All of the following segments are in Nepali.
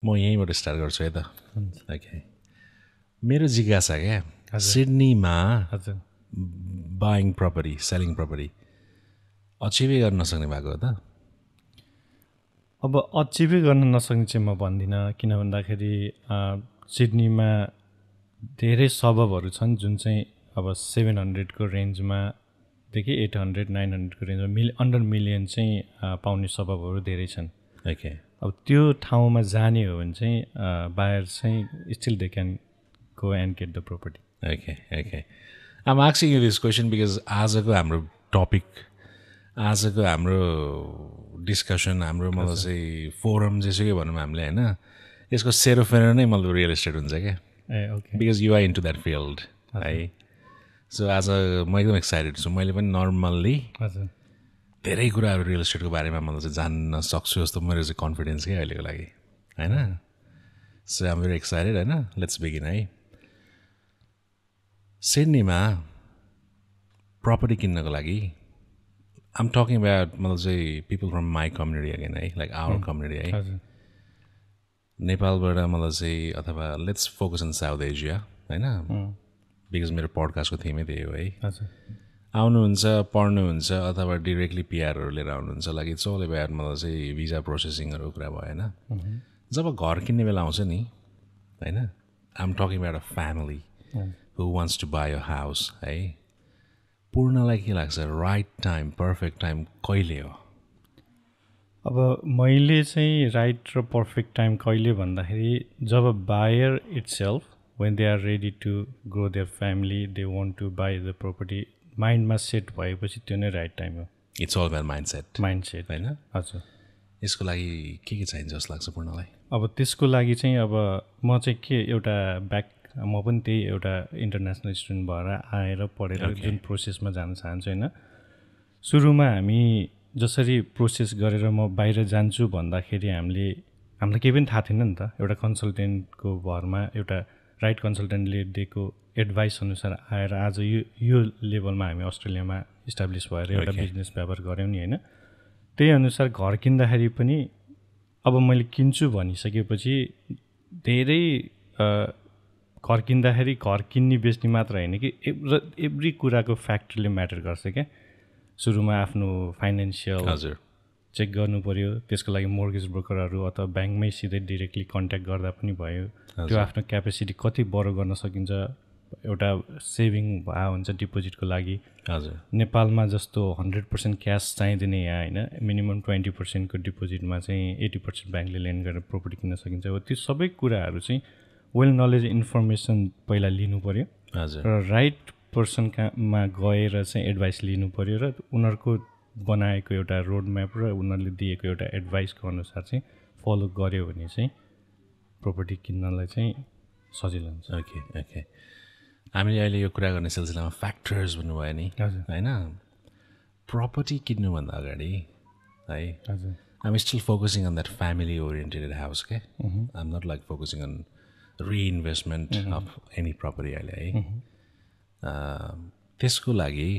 म यहीँबाट स्टार्ट गर्छु है त ओके मेरो जिज्ञासा क्या सिडनीमा हजुर buying property selling property achieve गर्न नसक्ने भएको हो त अब अचिभै गर्न नसक्ने चाहिँ म भन्दिनँ किन भन्दाखेरि सिडनीमा धेरै सबबहरू छन् जुन चाहिँ अब 700को रेन्जमा देखि 800 900को रेन्जमा अन्डर मिलियन चाहिँ पाउने सबबहरू धेरै छन् ओके अब त्यो ठाउँमा जाने हो भने चाहिँ बायर चाहिँ still they can go and get the property okay okay I'm asking you this question because आजको हाम्रो टपिक आजको हाम्रो डिस्कसन हाम्रो मतलब चाहिँ फोरम जेसुकै भनौँ हामीले होइन यसको सेरोफेरो नै मतलब रियल इस्टेट हुन्छ क्या ए okay because you are into that field है सो आज म एकदम एक्साइटेड छु मैले पनि नर्मल्ली हजुर धेरै कुराहरू रियल इस्टेटको बारेमा मलाई चाहिँ जान्न सक्छु जस्तो मेरो चाहिँ कन्फिडेन्स क्या अहिलेको लागि होइन सो आम भेरी एक्साइटेड होइन लेट्स बिगिन है सिडनीमा प्रपर्टी किन्नको लागि आम टकिङ अबाउट मतलब चाहिँ people from my community again है लाइक आवर कम्युनिटी है हजुर नेपालबाट मलाई चाहिँ अथवा let's focus in south Asia होइन बिकज मेरो पडकास्टको थिमै त्यही हो है हजुर आउनुहुन्छ पढ्नुहुन्छ अथवा डिरेक्टली पिआरहरू लिएर आउनुहुन्छ लागि चौले भएर मलाई चाहिँ भिजा प्रोसेसिङहरू कुरा भएन जब घर किन्ने बेला आउँछ नि होइन I'm talking about a family who wants to buy a house है पूर्णलाई के लाग्छ राइट टाइम पर्फेक्ट टाइम कहिले हो अब मैले चाहिँ राइट र पर्फेक्ट टाइम कहिले भन्दाखेरि जब buyer itself when they are ready to grow their family they want to buy the property माइन्डमा सेट भएपछि त्यो नै राइट टाइम हो it's all about mindset होइन हजुर यसको लागि के चाहिन्छ जस्तो लाग्छ पूर्णलाई अब त्यसको लागि चाहिँ अब म चाहिँ के एउटा म पनि त्यही एउटा इन्टरनेसनल स्टुडेन्ट भएर आएर पढेर जुन प्रोसेसमा जान चाहन्छु होइन सुरुमा हामी जसरी प्रोसेस गरेर म बाहिर जान्छु भन्दाखेरि हामीलाई केही पनि थाहा थिएन नि त एउटा कन्सल्टेन्टको भरमा एउटा राइट कन्सल्टेन्टले दिएको एडभाइस अनुसार आएर आज यो लेभलमा हामी अस्ट्रेलियामा इस्टाब्लिस भएर एउटा बिजनेस व्यापार गऱ्यौँ नि होइन त्यही अनुसार घर किन्दाखेरि पनि अब मैले किन्छु भनिसकेपछि धेरै घर किन्दाखेरि घर किन्ने बेच्ने मात्र होइन कि एभ्री कुराको फ्याक्टरले म्याटर गर्छ क्या सुरुमा आफ्नो फाइनेन्सियल हजुर चेक गर्नु पऱ्यो त्यसको लागि मोर्गेज ब्रोकरहरू अथवा ब्याङ्कमै सिधै डिरेक्टली कन्ट्याक्ट गर्दा पनि भयो त्यो आफ्नो क्यापेसिटी कति बढो गर्न सकिन्छ एउटा सेभिङ भए हुन्छ डिपोजिटको लागि हजुर नेपालमा जस्तो 100% क्यास चाहिँदैन यहाँ होइन मिनिमम 20%को डिपोजिटमा चाहिँ 80% ब्याङ्कले लेन्ड गरेर प्रोपर्टी किन्न सकिन्छ हो त्यो सबै कुराहरू चाहिँ वेल नलेज इन्फर्मेसन पहिला लिनु पऱ्यो हजुर र राइट पर्सनमा गएर चाहिँ एडभाइस लिनु पऱ्यो र उनीहरूको बनाएको एउटा रोड म्याप र उनीहरूले दिएको एउटा एडभाइसको अनुसार चाहिँ फलो गर्यो भने चाहिँ प्रोपर्टी किन्नलाई चाहिँ सजिलो हुन्छ ओके ओके हामीले अहिले यो कुरा गर्ने सिलसिलामा फ्याक्टर्स भन्नुभयो नि होइन प्रपर्टी किन्नुभन्दा अगाडि है हजुर I'm still focusing on that family oriented house क्या I'm not like focusing on reinvestment of any property अहिले है त्यसको लागि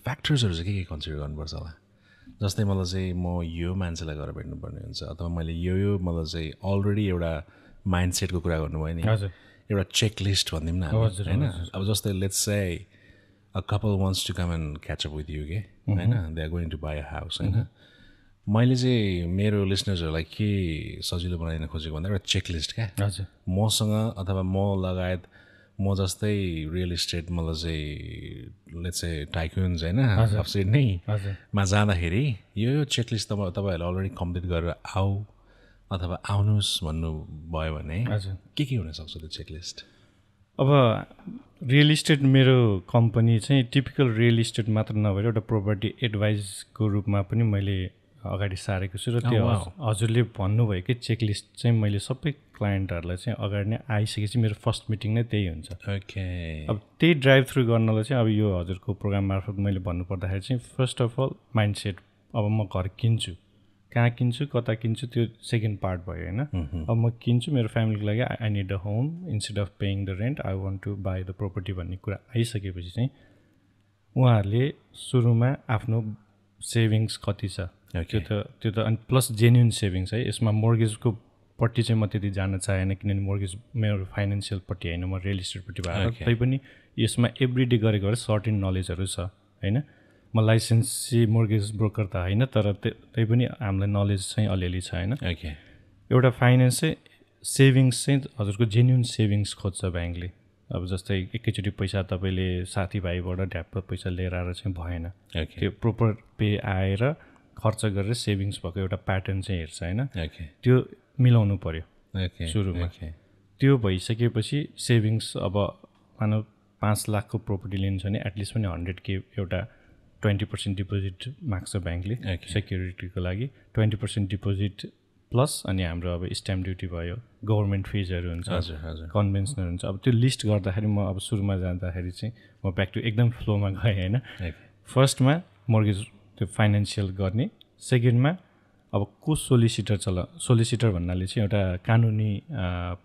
फ्याक्टर्सहरू चाहिँ के कन्सिडर गर्नुपर्छ होला जस्तै मलाई चाहिँ म यो मान्छेलाई गएर भेट्नुपर्ने हुन्छ अथवा मैले यो मतलब चाहिँ अलरेडी एउटा माइन्ड सेटको कुरा गर्नुभयो नि एउटा चेकलिस्ट भनिदिउँ न होइन अब जस्तै let's say a couple wants to come and catch up with you के होइन they are going to buy a house होइन मैले चाहिँ मेरो लिसनर्सहरूलाई के सजिलो बनाइन खोजेको भन्दा एउटा चेकलिस्ट क्या मसँग अथवा म लगायत म जस्तै रियल इस्टेट मतलब चाहिँ लेट्स से टाइकुन्स होइन अफ सिडनीमा जाँदाखेरि यो चेकलिस्ट तपाईँहरूले अलरेडी कम्प्लिट गरेर आऊ अथवा आउनुहोस् भन्नुभयो भने के हुनसक्छ त्यो चेकलिस्ट अब रियल इस्टेट मेरो कम्पनी चाहिँ टिपिकल रियल इस्टेट मात्र नभएर एउटा प्रोपर्टी एडभाइसको रूपमा पनि मैले अगाडि सारेको छु र त्यो हजुरले भन्नुभएकै चेकलिस्ट चाहिँ मैले सबै क्लाइन्टहरूलाई चाहिँ अगाडि नै आइसकेपछि मेरो फर्स्ट मिटिङ नै त्यही हुन्छ ओके अब त्यही ड्राइभ थ्रु गर्नलाई चाहिँ अब यो हजुरको प्रोग्राम मार्फत मैले भन्नुपर्दाखेरि चाहिँ first of all mindset अब म घर किन्छु कहाँ किन्छु कता किन्छु त्यो सेकेन्ड पार्ट भयो होइन अब म किन्छु मेरो फ्यामिलीको लागि I need a home instead of paying the rent I want to buy the property भन्ने कुरा आइसकेपछि चाहिँ उहाँहरूले सुरुमा आफ्नो सेभिङ्स कति छ त्यो त अनि प्लस जेन्युन सेभिङ्स है यसमा मोर्गेजको पट्टि चाहिँ म त्यति जान चाहेन किनभने मोर्गेज मेरो फाइनेन्सियलपट्टि होइन म रियल इस्टेटपट्टि भएर तैपनि यसमा एभ्रिडे गरेको भएर सर्टेन नलेजहरू छ होइन म लाइसेन्सी मोर्गेज ब्रोकर त होइन तर तैपनि हामीलाई नलेज चाहिँ अलिअलि छ होइन एउटा फाइनेन्स चाहिँ सेभिङ्स चाहिँ हजुरको जेन्युन सेभिङ्स खोज्छ ब्याङ्कले अब जस्तै एकैचोटि पैसा तपाईँले साथीभाइबाट ढ्याप्प पैसा लिएर आएर चाहिँ भएन त्यो प्रोपर पे आएर खर्च गरेर सेभिङ्स भएको एउटा प्याटर्न चाहिँ हेर्छ होइन त्यो मिलाउनु पऱ्यो सुरुमा त्यो भइसकेपछि सेभिङ्स अब मानव 5 लाखको प्रोपर्टी लिनु छ भने एटलिस्ट पनि 100K एउटा 20% डिपोजिट माग्छ ब्याङ्कले सेक्युरिटीको लागि 20% डिपोजिट प्लस अनि हाम्रो अब स्ट्याम्प ड्युटी भयो गभर्मेन्ट फिजहरू हुन्छ कन्भेन्सनर हुन्छ अब त्यो लिस्ट गर्दाखेरि म अब सुरुमा जाँदाखेरि चाहिँ म ब्याक टु एकदम फ्लोमा गएँ होइन फर्स्टमा मोर्गेज त्यो फाइनेन्सियल गर्ने सेकेन्डमा अब को सोलिसिटर भन्नाले चाहिँ एउटा कानुनी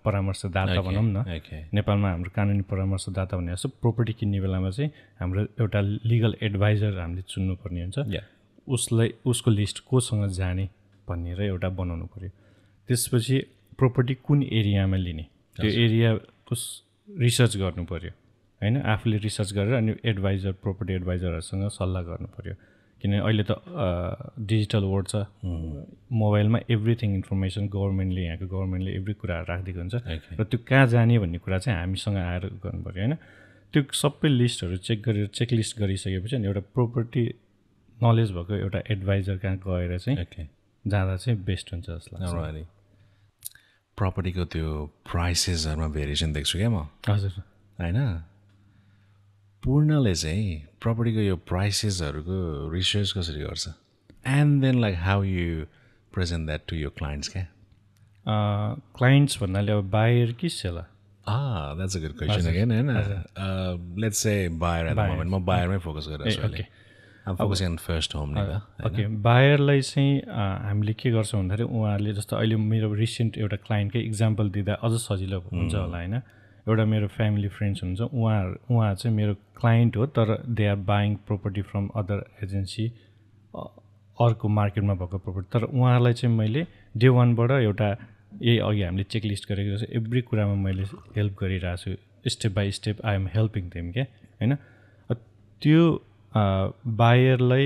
परामर्शदाता भनौँ न नेपालमा हाम्रो कानुनी परामर्शदाता भन्ने जस्तो प्रोपर्टी किन्ने बेलामा चाहिँ हाम्रो एउटा लिगल एडभाइजर हामीले चुन्नुपर्ने हुन्छ उसको लिस्ट कोसँग जाने भनेर एउटा बनाउनु पऱ्यो त्यसपछि प्रोपर्टी कुन एरियामा लिने त्यो एरियाको रिसर्च गर्नु पऱ्यो होइन आफूले रिसर्च गरेर अनि प्रोपर्टी एडभाइजरहरूसँग सल्लाह गर्नु पऱ्यो किनभने अहिले त डिजिटल वर्ल्ड छ मोबाइलमा एभ्रिथिङ इन्फर्मेसन यहाँको गभर्मेन्टले एभ्री कुरा राखिदिएको हुन्छ र त्यो कहाँ जाने भन्ने कुरा चाहिँ हामीसँग आएर गर्नु पऱ्यो होइन त्यो सबै लिस्टहरू चेकलिस्ट गरिसकेपछि अनि एउटा प्रोपर्टी नलेज भएको एउटा एडभाइजर कहाँ गएर चाहिँ जाँदा चाहिँ बेस्ट हुन्छ जस्तो लाग्छ प्रपर्टीको त्यो प्राइसेसहरूमा भेरिएसन देख्छु क्या म हजुर होइन पूर्णले चाहिँ प्रपर्टीको यो प्राइसेसहरूको रिसर्च कसरी गर्छ and then like how you present that to यो क्लाइन्ट्स क्या क्लाइन्ट्स भन्नाले अब बायर कि seller that's a good question again होइन let's say buyer at the moment म बायरमै फोकस गरिरहेको छु फोकसिङ अन फर्स्ट होम नि ओके बायरलाई चाहिँ हामीले के गर्छौँ भन्दाखेरि उहाँहरूले जस्तो अहिले मेरो रिसेन्ट एउटा क्लाइन्टकै इक्जाम्पल दिँदा अझ सजिलो हुन्छ होला होइन एउटा मेरो फ्यामिली फ्रेन्ड्स हुनुहुन्छ उहाँ चाहिँ मेरो क्लाइन्ट हो तर they are buying property from other agency अर्को मार्केटमा भएको प्रोपर्टी तर उहाँहरूलाई चाहिँ मैले डे वानबाट एउटा अघि हामीले चेकलिस्ट गरेको जस्तो एभ्री कुरामा मैले हेल्प गरिरहेको छु step by step I am helping them क्या होइन त्यो बायरलाई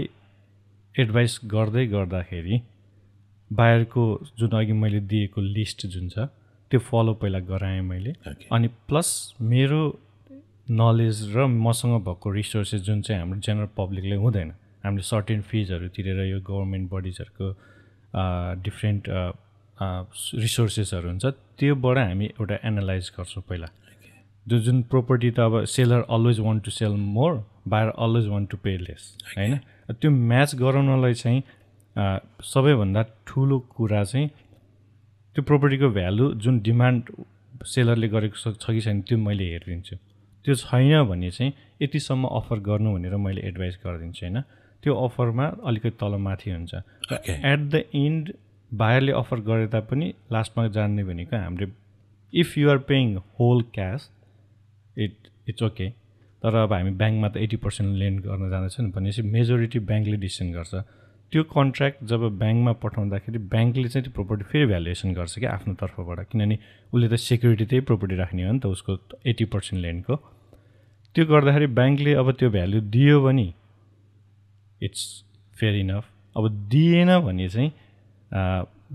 एडभाइस गर्दाखेरि बायरको जुन अघि मैले दिएको लिस्ट जुन छ त्यो फलो पहिला गराएँ मैले अनि प्लस मेरो नलेज र मसँग भएको रिसोर्सेस जुन चाहिँ हाम्रो जेनरल पब्लिकले हुँदैन हामीले सर्टेन फिजहरू तिरेर यो गभर्मेन्ट बडिजहरूको डिफ्रेन्ट रिसोर्सेसहरू हुन्छ त्योबाट हामी एउटा एनालाइज गर्छौँ पहिला जुन प्रोपर्टी त अब seller always want to sell more buyer always want to pay less होइन त्यो म्याच गराउनलाई चाहिँ सबैभन्दा ठुलो कुरा चाहिँ त्यो प्रोपर्टीको भ्यालु जुन डिमान्ड सेलरले गरेको छ कि छैन त्यो मैले हेरिदिन्छु त्यो छैन भने चाहिँ यतिसम्म अफर गर्नु भनेर मैले एडभाइस गरिदिन्छु होइन त्यो अफरमा अलिकति तलमाथि हुन्छ एट द एन्ड बायरले अफर गरे तापनि लास्टमा जान्ने भनेको हामीले if you are paying whole cash it's okay तर अब हामी ब्याङ्कमा त 80% लेन्ड गर्न जाँदैछौँ भनेपछि मेजोरिटी ब्याङ्कले डिसिसन गर्छ त्यो कन्ट्र्याक्ट जब ब्याङ्कमा पठाउँदाखेरि ब्याङ्कले चाहिँ त्यो प्रोपर्टी फेरि भ्यालुएसन गर्छ क्या आफ्नो तर्फबाट किनभने उसले त सेक्युरिटी त्यही प्रोपर्टी राख्ने हो नि त उसको 80% लेन्डको त्यो गर्दाखेरि ब्याङ्कले अब त्यो भ्यालु दियो भने इट्स फेयर इनफ अब दिएन भने चाहिँ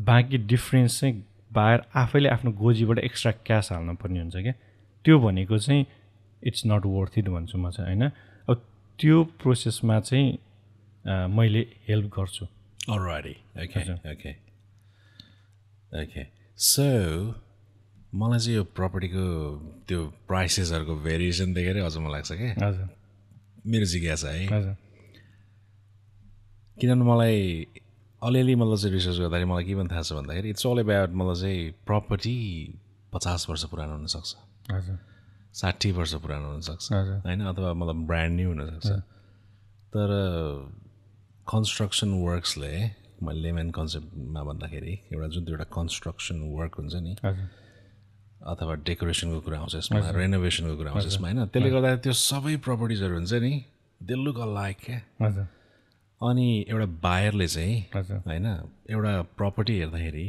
बाँकी डिफ्रेन्स चाहिँ बायर आफैले आफ्नो गोजीबाट एक्स्ट्रा क्यास हाल्नुपर्ने हुन्छ क्या त्यो भनेको चाहिँ इट्स नट वर्थ इट भन्छु म चाहिँ होइन अब त्यो प्रोसेसमा चाहिँ मैले हेल्प गर्छु ओके सो मलाई चाहिँ यो प्रपर्टीको त्यो प्राइसेसहरूको भेरिएसन देखेरै अचम्म लाग्छ क्या हजुर मेरो जिज्ञासा है हजुर किनभने मलाई अलिअलि मतलब चाहिँ रिसर्च गर्दाखेरि मलाई के पनि थाहा छ भन्दाखेरि इट्स अल एबाउट मतलब चाहिँ प्रपर्टी 50 वर्ष पुरानो हुनसक्छ हजुर 60 वर्ष पुरानो हुनसक्छ हजुर होइन अथवा मतलब ब्रान्ड न्यू हुनसक्छ तर कन्स्ट्रक्सन वर्क्सले मैले लेमन कन्सेप्टमा भन्दाखेरि एउटा जुन एउटा कन्स्ट्रक्सन वर्क हुन्छ नि अथवा डेकोरेसनको कुरा आउँछ यसमा रेनोभेसनको कुरा आउँछ यसमा होइन त्यसले गर्दा त्यो सबै प्रपर्टिजहरू हुन्छ नि दे लुक अलाइक क्या अनि एउटा बायरले चाहिँ होइन एउटा प्रपर्टी हेर्दाखेरि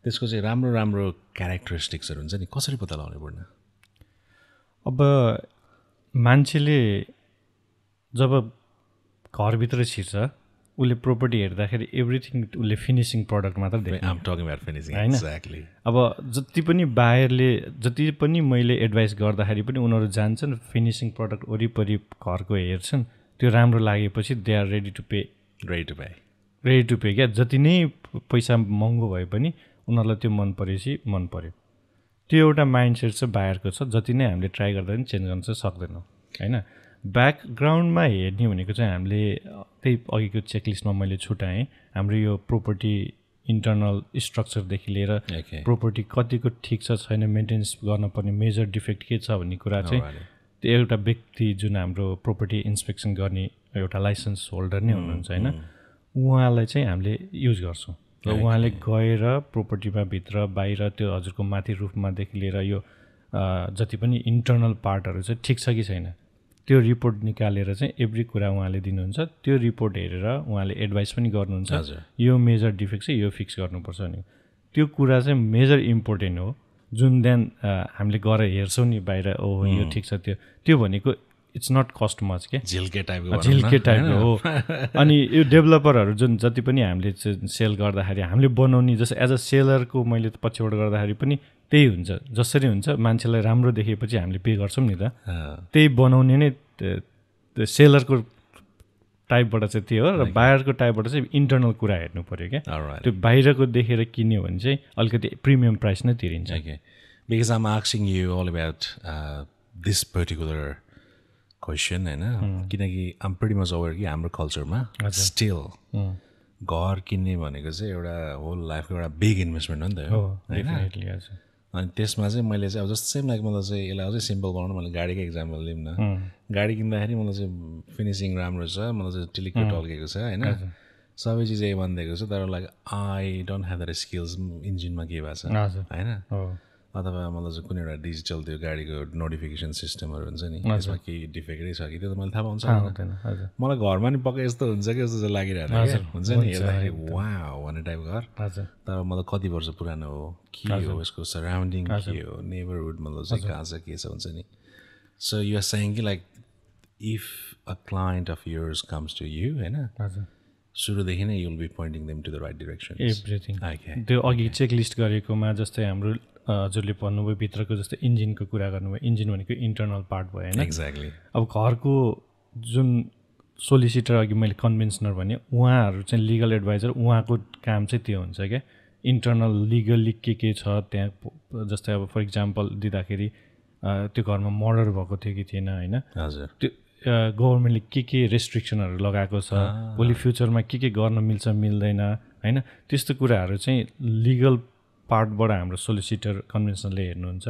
त्यसको चाहिँ राम्रो राम्रो क्यारेक्टरिस्टिक्सहरू हुन्छ नि, कसरी पत्ता लगाउनु पर्ने? अब मान्छेले जब घरभित्र छिर्छ उसले प्रोपर्टी हेर्दाखेरि एभ्रिथिङ उसले फिनिसिङ प्रडक्ट मात्र देख्छ होइन। अब जति पनि बायरले जति पनि मैले एडभाइस गर्दाखेरि पनि उनीहरू जान्छन् फिनिसिङ प्रडक्ट वरिपरि घरको हेर्छन्, त्यो राम्रो लागेपछि they are ready to pay क्या। जति नै पैसा महँगो भए पनि उनीहरूलाई त्यो मन परेपछि मन पर्यो। त्यो एउटा माइन्डसेट चाहिँ बायरको छ, जति नै हामीले ट्राई गर्दा पनि चेन्ज गर्न चाहिँ सक्दैनौँ होइन। ब्याकग्राउन्डमा हेर्ने भनेको चाहिँ हामीले त्यही अघिको चेकलिस्टमा मैले छुटाएँ, हाम्रो यो प्रोपर्टी इन्टर्नल स्ट्रक्चरदेखि लिएर प्रोपर्टी कतिको ठिक छ छैन, मेन्टेनेन्स गर्नुपर्ने मेजर डिफेक्ट के छ भन्ने कुरा चाहिँ त्यो एउटा व्यक्ति जुन हाम्रो प्रोपर्टी इन्सपेक्सन गर्ने एउटा लाइसेन्स होल्डर नै हुनुहुन्छ होइन, उहाँलाई चाहिँ हामीले युज गर्छौँ र उहाँले गएर प्रोपर्टीमा भित्र बाहिर त्यो हजुरको माथि रुफमादेखि लिएर यो जति पनि इन्टर्नल पार्टहरू चाहिँ ठिक छ कि छैन त्यो रिपोर्ट निकालेर चाहिँ एभ्री कुरा उहाँले दिनुहुन्छ। त्यो रिपोर्ट हेरेर उहाँले एडभाइस पनि गर्नुहुन्छ, यो मेजर डिफेक्ट चाहिँ यो फिक्स गर्नुपर्छ नि। त्यो कुरा चाहिँ मेजर इम्पोर्टेन्ट हो, जुन देन हामीले गएर हेर्छौँ नि बाहिर, ओहो यो ठिक छ, त्यो भनेको इट्स नट कस्ट मच के, झिल्के टाइपको हो। अनि यो डेभलपरहरू जुन जति पनि हामीले सेल गर्दाखेरि हामीले बनाउने जस्तो एज अ सेलरको मैले पछिबाट गर्दाखेरि पनि त्यही हुन्छ, जसरी हुन्छ मान्छेलाई राम्रो देखेपछि हामीले पे गर्छौँ नि त, त्यही बनाउने नै सेलरको टाइपबाट चाहिँ त्यो हो। र बाहिरको टाइपबाट चाहिँ इन्टर्नल कुरा हेर्नु पऱ्यो क्या। त्यो बाहिरको देखेर किन्यो भने चाहिँ अलिकति प्रिमियम प्राइस नै तिरिन्छ। Because I'm asking you all about this particular question होइन, किनकि आम प्रिटी मच अवेयर कि हाम्रो कल्चरमा स्टिल घर किन्ने भनेको चाहिँ एउटा होल लाइफको एउटा बिग इन्भेस्टमेन्ट हो नि त होइन। अनि त्यसमा चाहिँ मैले चाहिँ अब जस्तो सेम लाइक मलाई चाहिँ यसलाई अझै सिम्पल बनाउनु, मैले गाडीकै इक्जाम्पल लिउँ न। गाडी किन्दाखेरि मलाई चाहिँ फिनिसिङ राम्रो छ, मलाई चाहिँ टिलिक्क टल्केको छ होइन, सबै चिज A1 दिएको छ, तर like I don't have that skills इन्जिनमा के भएको छ होइन, अथवा मलाई चाहिँ कुनै एउटा डिजिटल त्यो गाडीको नोटिफिकेसन सिस्टमहरू हुन्छ नि, त्यसमा केही डिफेक्टै छ कि त्यो त मैले थाहा पाउँछ मलाई घरमा नि पक्कै यस्तो हुन्छ कि जस्तो चाहिँ लागिरहेको हुन्छ नि, हेर्दाखेरि वाउ भन्ने टाइप घर, तर मतलब कति वर्ष पुरानो हो, के हो यसको सराउन्डिङ के हो, नेबरहुड मतलब चाहिँ कहाँ छ के छ हुन्छ नि। सो यु आर सेइङ कि like if a client of yours comes to you होइन, सुरुदेखि नै you will be pointing them to the right direction everything. त्यो अघि चेक लिस्ट गरेकोमा जस्तै हाम्रो हजुरले भन्नुभयो भित्रको जस्तो इन्जिनको कुरा गर्नुभयो, इन्जिन भनेको इन्टर्नल पार्ट भयो होइन। एक्ज्याक्टली। अब घरको जुन सोलिसिटर अघि मैले कन्भेन्सनर भने उहाँहरू चाहिँ लिगल एडभाइजर, उहाँको काम चाहिँ त्यो हुन्छ क्या, इन्टर्नल लिगली के छ त्यहाँ। जस्तै अब फर इक्जाम्पल दिँदाखेरि त्यो घरमा मर्डर भएको थियो कि थिएन होइन, त्यो गभर्मेन्टले के रेस्ट्रिक्सनहरू लगाएको छ, भोलि फ्युचरमा के गर्न मिल्छ मिल्दैन होइन, त्यस्तो कुराहरू चाहिँ लिगल पार्टबाट हाम्रो सोलिसिटर कन्भेन्सनले हेर्नुहुन्छ।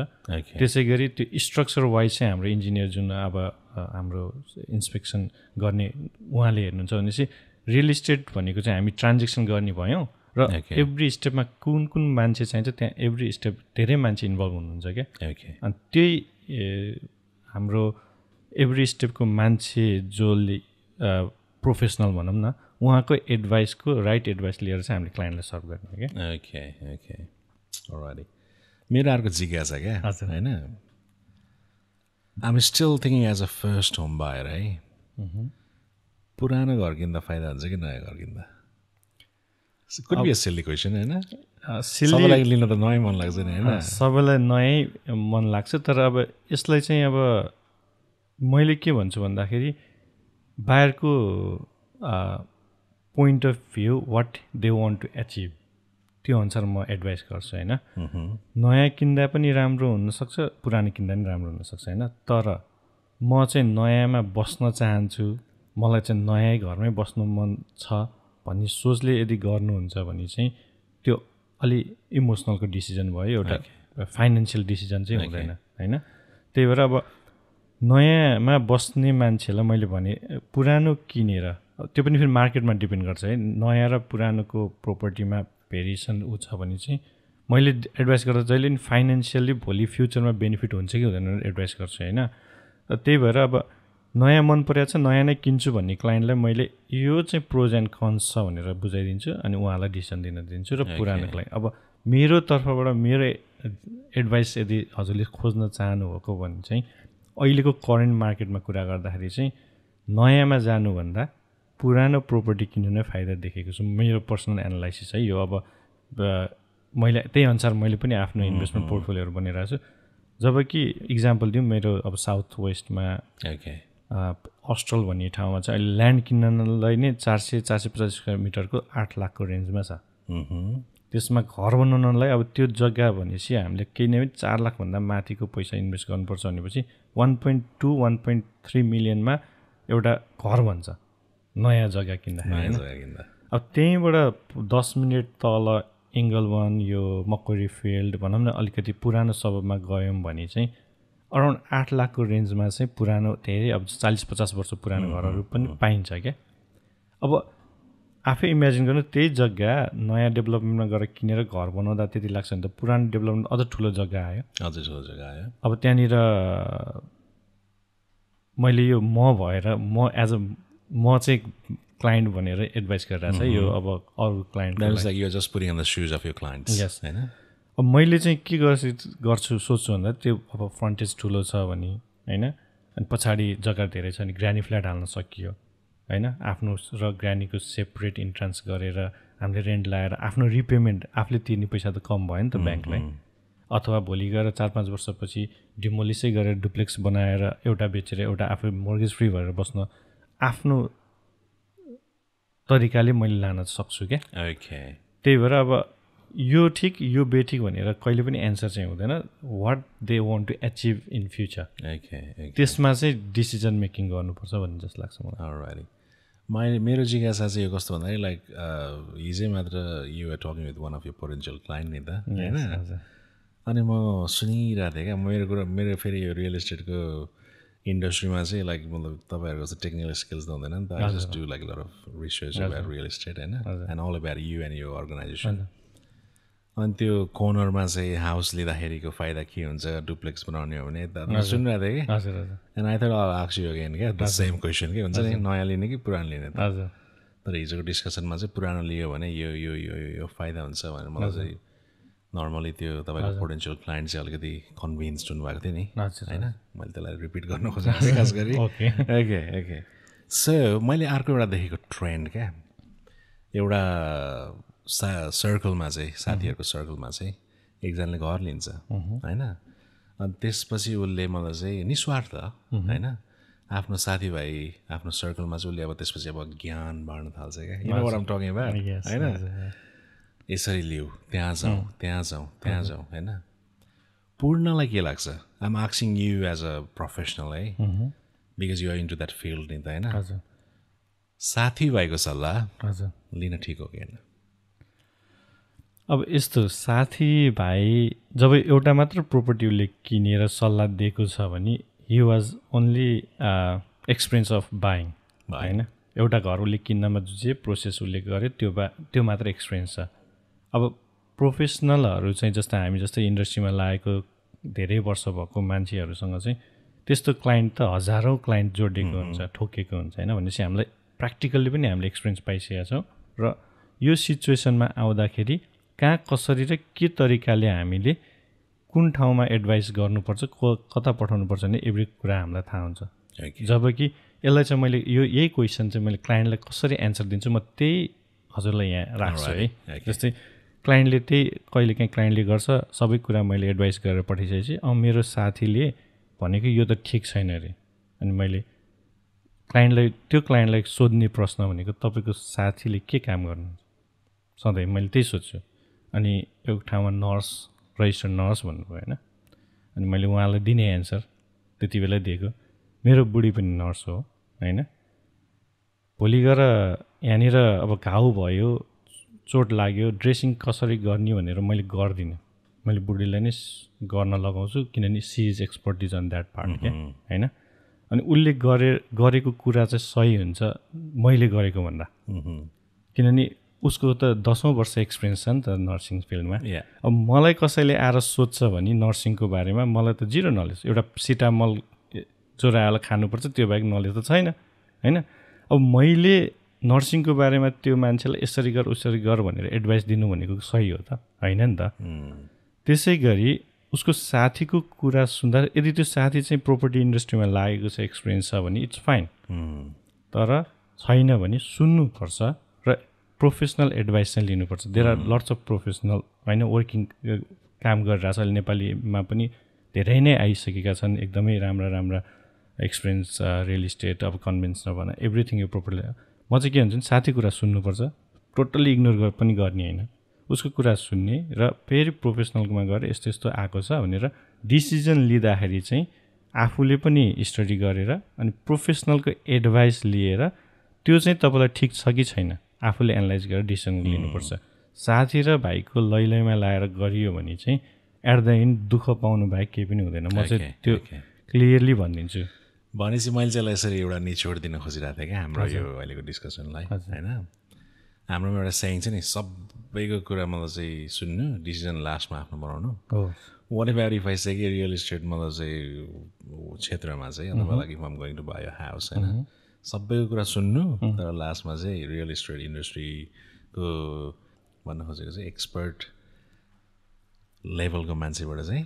त्यसै गरी त्यो स्ट्रक्चर वाइज चाहिँ हाम्रो इन्जिनियर जुन अब हाम्रो इन्सपेक्सन गर्ने उहाँले हेर्नुहुन्छ भनेपछि रियल इस्टेट भनेको चाहिँ हामी ट्रान्जेक्सन गर्ने भयौँ र एभ्री स्टेपमा कुन कुन मान्छे चाहिन्छ त्यहाँ एभ्री स्टेप धेरै मान्छे इन्भल्भ हुनुहुन्छ क्या। अनि त्यही हाम्रो एभ्री स्टेपको मान्छे जसले प्रोफेसनल भनौँ न, उहाँको एडभाइसको राइट एडभाइस लिएर चाहिँ हामीले क्लाइन्टलाई सर्भ गर्ने क्या। मेरो अर्को जिज्ञासा क्या होइन, I'm still thinking as a first home buyer है, पुरानो घर किन्दा फाइदा हुन्छ कि नयाँ घर किन्दा? कुड बी अ सिली क्वेसन होइन, सबैलाई लिन त नयाँ मन लाग्छ नि होइन, सबैलाई नयाँ मन लाग्छ। तर अब यसलाई चाहिँ अब मैले के भन्छु भन्दाखेरि बाहिरको point of view what they want to achieve त्यो अनुसार म एडभाइस गर्छु होइन। नयाँ किन्दा पनि राम्रो हुनसक्छ, पुरानो किन्दा पनि राम्रो हुनसक्छ होइन, तर म चाहिँ नयाँमा बस्न चाहन्छु, मलाई चाहिँ नयाँ घरमै बस्नु मन छ भन्ने सोचले यदि गर्नुहुन्छ भने चाहिँ त्यो अलि इमोसनलको डिसिजन भयो, एउटा फाइनेन्सियल डिसिजन चाहिँ हुँदैन होइन। त्यही भएर अब नयाँमा बस्ने मान्छेलाई मैले भने पुरानो किनेर, त्यो पनि फेरि मार्केटमा डिपेन्ड गर्छ है, नयाँ र पुरानोको प्रोपर्टीमा भेरिएसन ऊ छ भने चाहिँ मैले एडभाइस गर्दा जहिले पनि फाइनेन्सियल्ली भोलि फ्युचरमा बेनिफिट हुन्छ कि हुँदैन एडभाइस गर्छु होइन। त्यही भएर अब नयाँ मन परेको छ नयाँ नै किन्छु भन्ने क्लाइन्टलाई मैले यो चाहिँ प्रोज एन्ड कन्स छ भनेर बुझाइदिन्छु अनि उहाँलाई डिसिजन दिन दिन्छु। र पुरानोलाई अब मेरो तर्फबाट मेरो एडभाइस यदि हजुरले खोज्न चाहनुभएको भने चाहिँ अहिलेको करेन्ट मार्केटमा कुरा गर्दाखेरि चाहिँ नयाँमा जानुभन्दा पुरानो प्रोपर्टी किन्नु नै फाइदा देखेको छु। मेरो पर्सनल एनालाइसिस है यो। अब मैले त्यही अनुसार मैले पनि आफ्नो इन्भेस्टमेन्ट पोर्टफोलियोहरू बनाइरहेको छु। जब कि इक्जाम्पल दिउँ, मेरो अब साउथ वेस्टमा अस्ट्रल भन्ने ठाउँमा चाहिँ अहिले ल्यान्ड किन्नलाई नै 400-450 स्क्वायर मिटरको 8 लाखको रेन्जमा छ। त्यसमा घर बनाउनलाई अब त्यो जग्गा भनेपछि हामीले केही नै 4 लाखभन्दा माथिको पैसा इन्भेस्ट गर्नुपर्छ भनेपछि 1.2-1.3 मिलियनमा एउटा घर भन्छ नयाँ जग्गा किन्दाखेरि। अब त्यहीँबाट 10 मिनट तल एङ्गल 1 यो मक्वरी फिल्ड भनौँ न अलिकति पुरानो सबमा गयौँ भने चाहिँ अराउन्ड 8 लाखको रेन्जमा चाहिँ पुरानो धेरै अब 40-50 वर्ष पुरानो घरहरू पनि पाइन्छ क्या। अब आफै इमेजिन गर्नु त्यही जग्गा नयाँ डेभलपमेन्टमा गएर किनेर घर बनाउँदा त्यति लाग्छ भने त पुरानो डेभलपमेन्ट अझ ठुलो जग्गा आयो। अब त्यहाँनिर मैले यो म चाहिँ क्लाइन्ट भनेर एडभाइस गरिरहेको छ यो। अब अरू क्लाइन्ट अब मैले चाहिँ के गर्छु सोच्छु भन्दा त्यो अब फ्रन्टेज ठुलो छ भने होइन, अनि पछाडि जग्गा धेरै छ भने ग्रानी फ्ल्याट हाल्न सकियो होइन। आफ्नो र ग्रानीको सेपरेट इन्ट्रान्स गरेर हामीले रेन्ट लाएर आफ्नो रिपेमेन्ट आफूले तिर्ने पैसा त कम भयो नि त ब्याङ्कलाई। अथवा भोलि गएर 4-5 वर्षपछि डिमोलिसै गरेर डुप्लेक्स बनाएर एउटा बेचेर एउटा आफू मोर्गेज फ्री भएर बस्न आफ्नो तरिकाले मैले लान सक्छु क्या। त्यही भएर अब यो ठिक यो बेठिक भनेर कहिले पनि एन्सर चाहिँ हुँदैन। What they want to achieve in future त्यसमा चाहिँ डिसिजन मेकिङ गर्नुपर्छ भन्ने जस्तो लाग्छ मलाई। मेरो जिज्ञासा चाहिँ यो कस्तो भन्दाखेरि लाइक हिजै मात्र you are talking with one of your potential client नि त होइन। अनि म सुनिरहेको थिएँ क्या मेरो फेरि यो रियल इस्टेटको इन्डस्ट्रीमा चाहिँ लाइक मतलब तपाईँहरूको चाहिँ टेक्निकल स्किल्स त हुँदैन नि त। I just do like lot of research about real estate होइन, and all about you and यो अर्गनाइजेसन। अनि त्यो कर्नरमा चाहिँ हाउस लिँदाखेरिको फाइदा के हुन्छ डुप्लेक्स बनाउने हो भने सुनिरहेको थिएँ कि। And I thought ask you again क्या द सेम क्वेसन के हुन्छ नि नयाँ लिने कि पुरानो लिने त। तर हिजोको डिस्कसनमा चाहिँ पुरानो लियो भने यो यो यो यो फाइदा हुन्छ भनेर मलाई चाहिँ नर्मली त्यो तपाईँको पोटेन्सियल क्लाइन्ट चाहिँ अलिकति कन्भिन्स्ड हुनुभएको थियो नि होइन। मैले त्यसलाई रिपिट गर्न खोजेको खास गरी। ओके सो मैले अर्को एउटा देखेको ट्रेन्ड क्या, एउटा सर्कलमा चाहिँ साथीहरूको सर्कलमा चाहिँ एकजनाले घर लिन्छ होइन। अनि त्यसपछि उसले मलाई चाहिँ निस्वार्थ होइन आफ्नो साथीभाइ आफ्नो सर्कलमा चाहिँ उसले अब त्यसपछि अब ज्ञान बाँड्न थाल्छ क्या। You know what I am talking about होइन। यसरी लिऊ त्यहाँ जाउँ होइन। पूर्णलाई के लाग्छ? I am asking you as a professional है because you are into that field नि त होइन। साथीभाइको सल्लाह लिन ठिक हो कि होइन? अब यस्तो साथीभाइ जब एउटा मात्र प्रोपर्टी उसले किनेर सल्लाह दिएको छ भने he was only experience of buying होइन। एउटा घर उसले किन्नमा जुन चाहिँ प्रोसेस उसले गर्यो त्यो मात्र एक्सपिरियन्स छ। अब प्रोफेसनलहरू चाहिँ जस्तो हामी जस्तै इन्डस्ट्रीमा लागेको धेरै वर्ष भएको मान्छेहरूसँग चाहिँ त्यस्तो क्लाइन्ट त हजारौँ क्लाइन्ट जोडिएको हुन्छ ठोकेको हुन्छ होइन। भनेपछि हामीलाई प्र्याक्टिकल्ली पनि हामीले एक्सपिरियन्स पाइसकेका छौँ र यो सिचुएसनमा आउँदाखेरि कहाँ कसरी र के तरिकाले हामीले कुन ठाउँमा एडभाइस गर्नुपर्छ कता पठाउनुपर्छ भने एभ्री कुरा हामीलाई थाहा हुन्छ। जब कि यसलाई चाहिँ मैले यही क्वेसन चाहिँ मैले क्लाइन्टलाई कसरी एन्सर दिन्छु म त्यही हजुरलाई यहाँ राख्छु है। जस्तै क्लाइन्टले त्यही कहिलेकाहीँ क्लाइन्टले गर्छ सबै कुरा मैले एडभाइस गरेर पठाइसकेपछि मेरो साथीले भनेको यो त ठिक छैन अरे। अनि मैले त्यो क्लाइन्टलाई सोध्ने प्रश्न भनेको तपाईँको साथीले के काम गर्नुहुन्छ सधैँ मैले त्यही सोध्छु। अनि एउटा ठाउँमा नर्स रजिस्टर्ड नर्स भन्नुभयो होइन। अनि मैले उहाँलाई दिने एन्सर त्यति बेला दिएको मेरो बुढी पनि नर्स हो होइन। भोलि गएर यहाँनिर अब घाउ भयो चोट लाग्यो ड्रेसिङ कसरी गर्ने भनेर मैले गर्दिनँ। मैले बुढीलाई नै गर्न लगाउँछु किनभने she is expertise on that part क्या होइन। अनि उसले गरेको कुरा चाहिँ सही हुन्छ मैले गरेको भन्दा, किनभने उसको त 10औँ वर्ष एक्सपिरियन्स छ नि त नर्सिङ फिल्डमा। अब मलाई कसैले आएर सोध्छ भने नर्सिङको बारेमा मलाई त जिरो नलेज, एउटा सिटामल चोराएर खानुपर्छ त्यो बाहेक नलेज त छैन होइन। अब मैले नर्सिङको बारेमा त्यो मान्छेलाई यसरी गर उसरी गर भनेर एडभाइस दिनु भनेको सही हो त होइन नि त। त्यसै गरी उसको साथीको कुरा सुन्दा यदि त्यो साथी चाहिँ प्रोपर्टी इन्डस्ट्रीमा लागेको छ एक्सपिरियन्स छ भने इट्स फाइन, तर छैन भने सुन्नुपर्छ र प्रोफेसनल एडभाइस चाहिँ लिनुपर्छ। There are lots of professional होइन वर्किङ काम गरिरहेको छ अहिले नेपालीमा पनि धेरै नै आइसकेका छन् एकदमै राम्रा राम्रा एक्सपिरियन्स रियल इस्टेट अब कन्भेन्सनल भन एभ्रिथिङ यो प्रोपर्टी। म चाहिँ के भन्छ नि साथी कुरा सुन्नुपर्छ, टोटल्ली इग्नोर पनि गर्ने होइन, उसको कुरा सुन्ने र फेरि प्रोफेसनलकोमा गएर यस्तो यस्तो आएको छ भनेर डिसिजन लिँदाखेरि चाहिँ आफूले पनि स्टडी गरेर अनि प्रोफेसनलको एडभाइस लिएर त्यो चाहिँ तपाईँलाई ठिक छ कि छैन आफूले एनालाइज गरेर डिसिजन लिनुपर्छ। साथी र भाइको लैलैमा लाएर गरियो भने चाहिँ एट द एन्ड दुःख पाउनु बाहेक केही पनि हुँदैन। म चाहिँ त्यो क्लियरली भनिदिन्छु। भनेपछि मैले चाहिँ यसरी एउटा निचोड दिन खोजिरहेको थिएँ क्या हाम्रो यो अहिलेको डिस्कसनलाई होइन। हाम्रोमा एउटा सेयिङ छ नि सबैको कुरा मलाई चाहिँ सुन्नु डिसिजन लास्टमा आफ्नो बनाउनु। Whatever if I say कि रियल इस्टेट मतलब चाहिँ क्षेत्रमा चाहिँ अथवा like if I am going to buy a house होइन सबैको कुरा सुन्नु तर लास्टमा चाहिँ रियल इस्टेट इन्डस्ट्रीको भन्न खोजेको चाहिँ एक्सपर्ट लेभलको मान्छेबाट चाहिँ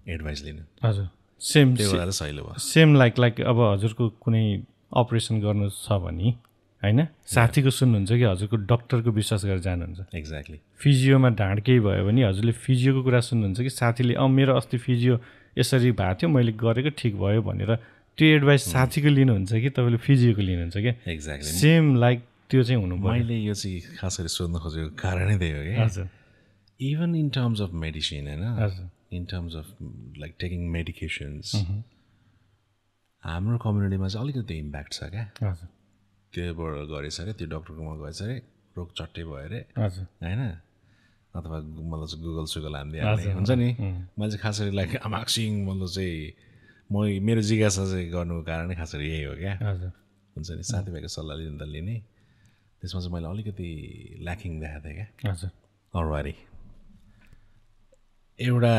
एडभाइस लिनु। हजुर सेम त्यो भएर सहिलो भयो। सेम लाइक अब हजुरको कुनै अपरेसन गर्नु छ भने होइन साथीको सुन्नुहुन्छ कि हजुरको डक्टरको विश्वास गरेर जानुहुन्छ। एक्ज्याक्टली। फिजियोमा ढाँड केही भयो भने हजुरले फिजियोको कुरा सुन्नुहुन्छ कि साथीले मेरो अस्ति फिजियो यसरी भएको थियो मैले गरेको ठिक भयो भनेर त्यो एडभाइस साथीको लिनुहुन्छ कि तपाईँले फिजियोको लिनुहुन्छ क्या। एक्ज्याक्टली सेम लाइक त्यो चाहिँ हुनु पर्यो। मैले यो चाहिँ खास गरी सोध्न खोजेको कारणै त्यही हो कि हजुर even in terms of medicine होइन हजुर in terms of like taking medications हाम्रो कम्युनिटीमा चाहिँ अलिकति इम्प्याक्ट छ क्या। हजुर त्योबाट गरेछ अरे त्यो डक्टरकोमा गएछ अरे रोग चट्टै भयो अरे हजुर होइन अथवा मतलब चाहिँ गुगल सुगल हानिदिइहाल्ने हुन्छ नि। मैले चाहिँ खास गरी लाइक आमाक्सिङ मतलब चाहिँ मेरो जिज्ञासा चाहिँ गर्नुको कारणै खास गरी यही हो क्या। हजुर हुन्छ नि साथीभाइको सल्लाह लिने त्यसमा चाहिँ मैले अलिकति ल्याकिङ देखाएको थिएँ क्या। हजुर अलराइट एउटा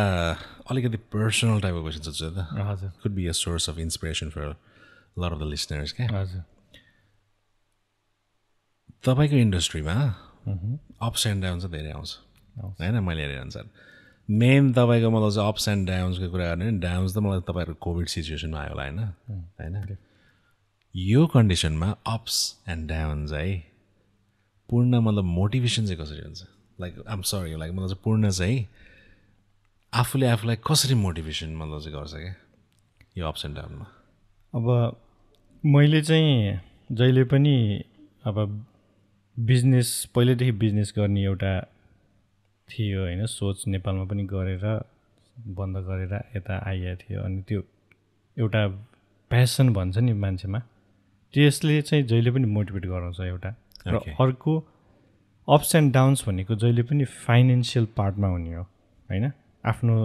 अलिकति पर्सनल टाइपको क्वेसन सोध्छु त। हजुर could be a source of inspiration for lot of the listeners क्या। हजुर तपाईँको इन्डस्ट्रीमा अप्स एन्ड डाउन चाहिँ धेरै आउँछ होइन मैले हेरेर अनुसार मेन तपाईँको मतलब चाहिँ अप्स एन्ड डाउन्सको कुरा गर्ने डाउन्स त मलाई तपाईँहरूको कोभिड सिचुएसनमा आयो होला होइन यो कन्डिसनमा अप्स एन्ड डाउन्स है पूर्ण मतलब मोटिभेसन चाहिँ कसरी हुन्छ लाइक आम सरी लाइक मतलब चाहिँ पूर्ण चाहिँ आफूले आफूलाई कसरी मोटिभेसन मतलब चाहिँ गर्छ क्या यो अप्स एन्ड डाउनमा। अब मैले चाहिँ जहिले पनि अब बिजनेस पहिल्यैदेखि बिजनेस गर्ने एउटा थियो होइन सोच नेपालमा पनि गरेर बन्द गरेर यता आइएको थियो अनि त्यो एउटा प्यासन भन्छ नि मान्छेमा त्यसले चाहिँ जहिले पनि मोटिभेट गराउँछ एउटा। र अर्को अप्स एन्ड डाउन्स भनेको जहिले पनि फाइनेन्सियल पार्टमा हुने हो होइन आफ्नो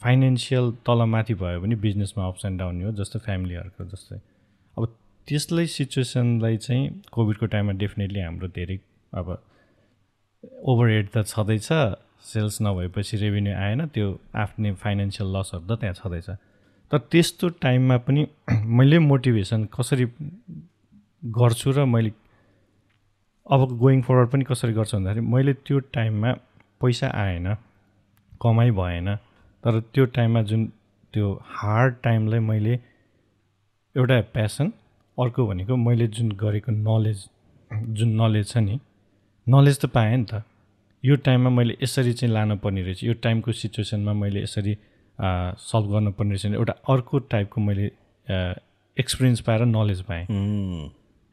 फाइनेन्सियल तलमाथि भयो भने बिजनेसमा अप्स एन्ड डाउन हो जस्तो फ्यामिलीहरूको जस्तै। अब त्यसलाई सिचुएसनलाई चाहिँ कोभिडको टाइममा डेफिनेटली हाम्रो धेरै अब ओभरहेड त छँदैछ सेल्स नभएपछि रेभेन्यू आएन त्यो आफ्नै फाइनेन्सियल लसहरू त त्यहाँ छँदैछ। तर त्यस्तो टाइममा पनि मैले मोटिभेसन कसरी गर्छु र मैले अब गोइङ फरवर्ड पनि कसरी गर्छु भन्दाखेरि मैले त्यो टाइममा पैसा आएन कमाइ भएन तर त्यो टाइममा जुन त्यो हार्ड टाइमलाई मैले एउटा प्यासन अर्को भनेको मैले जुन गरेको जुन नलेज छ नि नलेज त पाएँ नि त यो टाइममा मैले यसरी चाहिँ लानु पर्ने रहेछ यो टाइमको सिचुएसनमा मैले यसरी सल्भ गर्नुपर्ने रहेछ एउटा अर्को टाइपको मैले एक्सपिरियन्स पाएर नलेज पाएँ।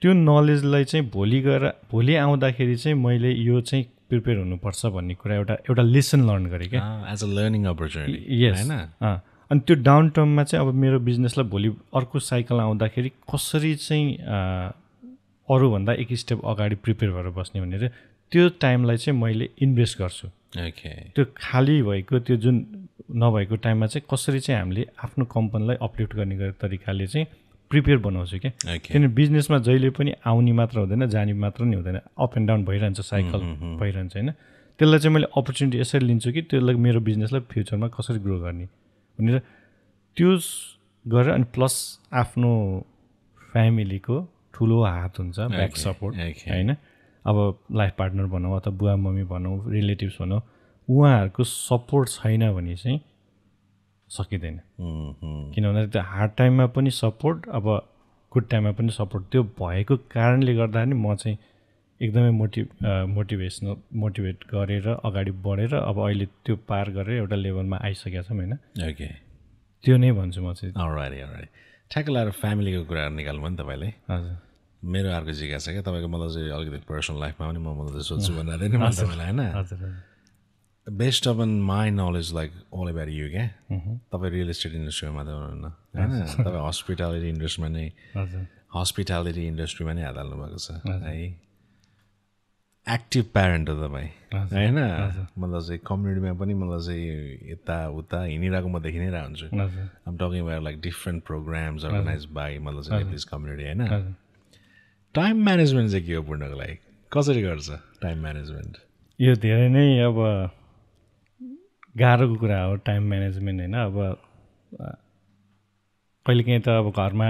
त्यो नलेजलाई चाहिँ भोलि आउँदाखेरि चाहिँ मैले यो चाहिँ प्रिपेयर हुनुपर्छ भन्ने कुरा एउटा लेसन लर्न गरेँ क्या एज अ लर्निङ अपर्च्युनिटी। यस अनि त्यो डाउन टर्ममा चाहिँ अब मेरो बिजनेसलाई भोलि अर्को साइकल आउँदाखेरि कसरी चाहिँ अरूभन्दा एक स्टेप अगाडि प्रिपेयर भएर बस्ने भनेर त्यो टाइमलाई चाहिँ मैले इन्भेस्ट गर्छु। त्यो खाली भएको त्यो जुन नभएको टाइममा चाहिँ कसरी चाहिँ हामीले आफ्नो कम्पनीलाई अपलिफ्ट गर्ने तरिकाले चाहिँ प्रिपेयर बनाउँछु क्या। किनभने बिजनेसमा जहिले पनि आउने मात्र हुँदैन जाने मात्र नि हुँदैन अप एन्ड डाउन भइरहन्छ साइकल भइरहन्छ होइन। त्यसलाई चाहिँ मैले अपर्च्युनिटी यसरी लिन्छु कि त्यसलाई मेरो बिजनेसलाई फ्युचरमा कसरी ग्रो गर्ने भनेर त्यो गरेर अनि प्लस आफ्नो फ्यामिलीको ठुलो हात हुन्छ ब्याक सपोर्ट होइन अब लाइफ पार्टनर भनौँ अथवा बुवा मम्मी भनौँ रिलेटिभ्स भनौँ उहाँहरूको सपोर्ट छैन भने चाहिँ सकिँदैन किनभने त्यो हार्ड टाइममा पनि सपोर्ट अब गुड टाइममा पनि सपोर्ट त्यो भएको कारणले गर्दा नि म चाहिँ एकदमै मोटिभेट गरेर अगाडि बढेर अब अहिले त्यो पार गरेर एउटा लेभलमा आइसकेका छौँ होइन ओके त्यो नै भन्छु म चाहिँ ठ्याक्क लगाएर फ्यामिलीको कुराहरू निकाल्नु नि तपाईँले हजुर मेरो अर्को जिज्ञासा क्या तपाईँको मतलब चाहिँ अलिकति पर्सनल लाइफमा पनि म चाहिँ सोध्छु भनेर नि मलाई तपाईँलाई होइन हजुर best of my knowledge like all about you क्या तपाईँ रियल इस्टेट इन्डस्ट्रीमा मात्रै हुनुहुन्न होइन तपाईँ हस्पिटालिटी इन्डस्ट्रीमा नै हात हाल्नु भएको छ है एक्टिभ प्यारेन्ट हो तपाईँ होइन मतलब चाहिँ कम्युनिटीमा पनि मतलब चाहिँ यताउता हिँडिरहेको म देखि नै रहेको हुन्छु I'm talking about like different programs organize by मतलब चाहिँ दिस कम्युनिटी होइन टाइम म्यानेजमेन्ट चाहिँ के हो पूर्णको लागि कसरी गर्छ टाइम म्यानेजमेन्ट यो धेरै नै अब गाह्रोको कुरा हो टाइम म्यानेजमेन्ट होइन अब कहिलेकाहीँ त अब घरमा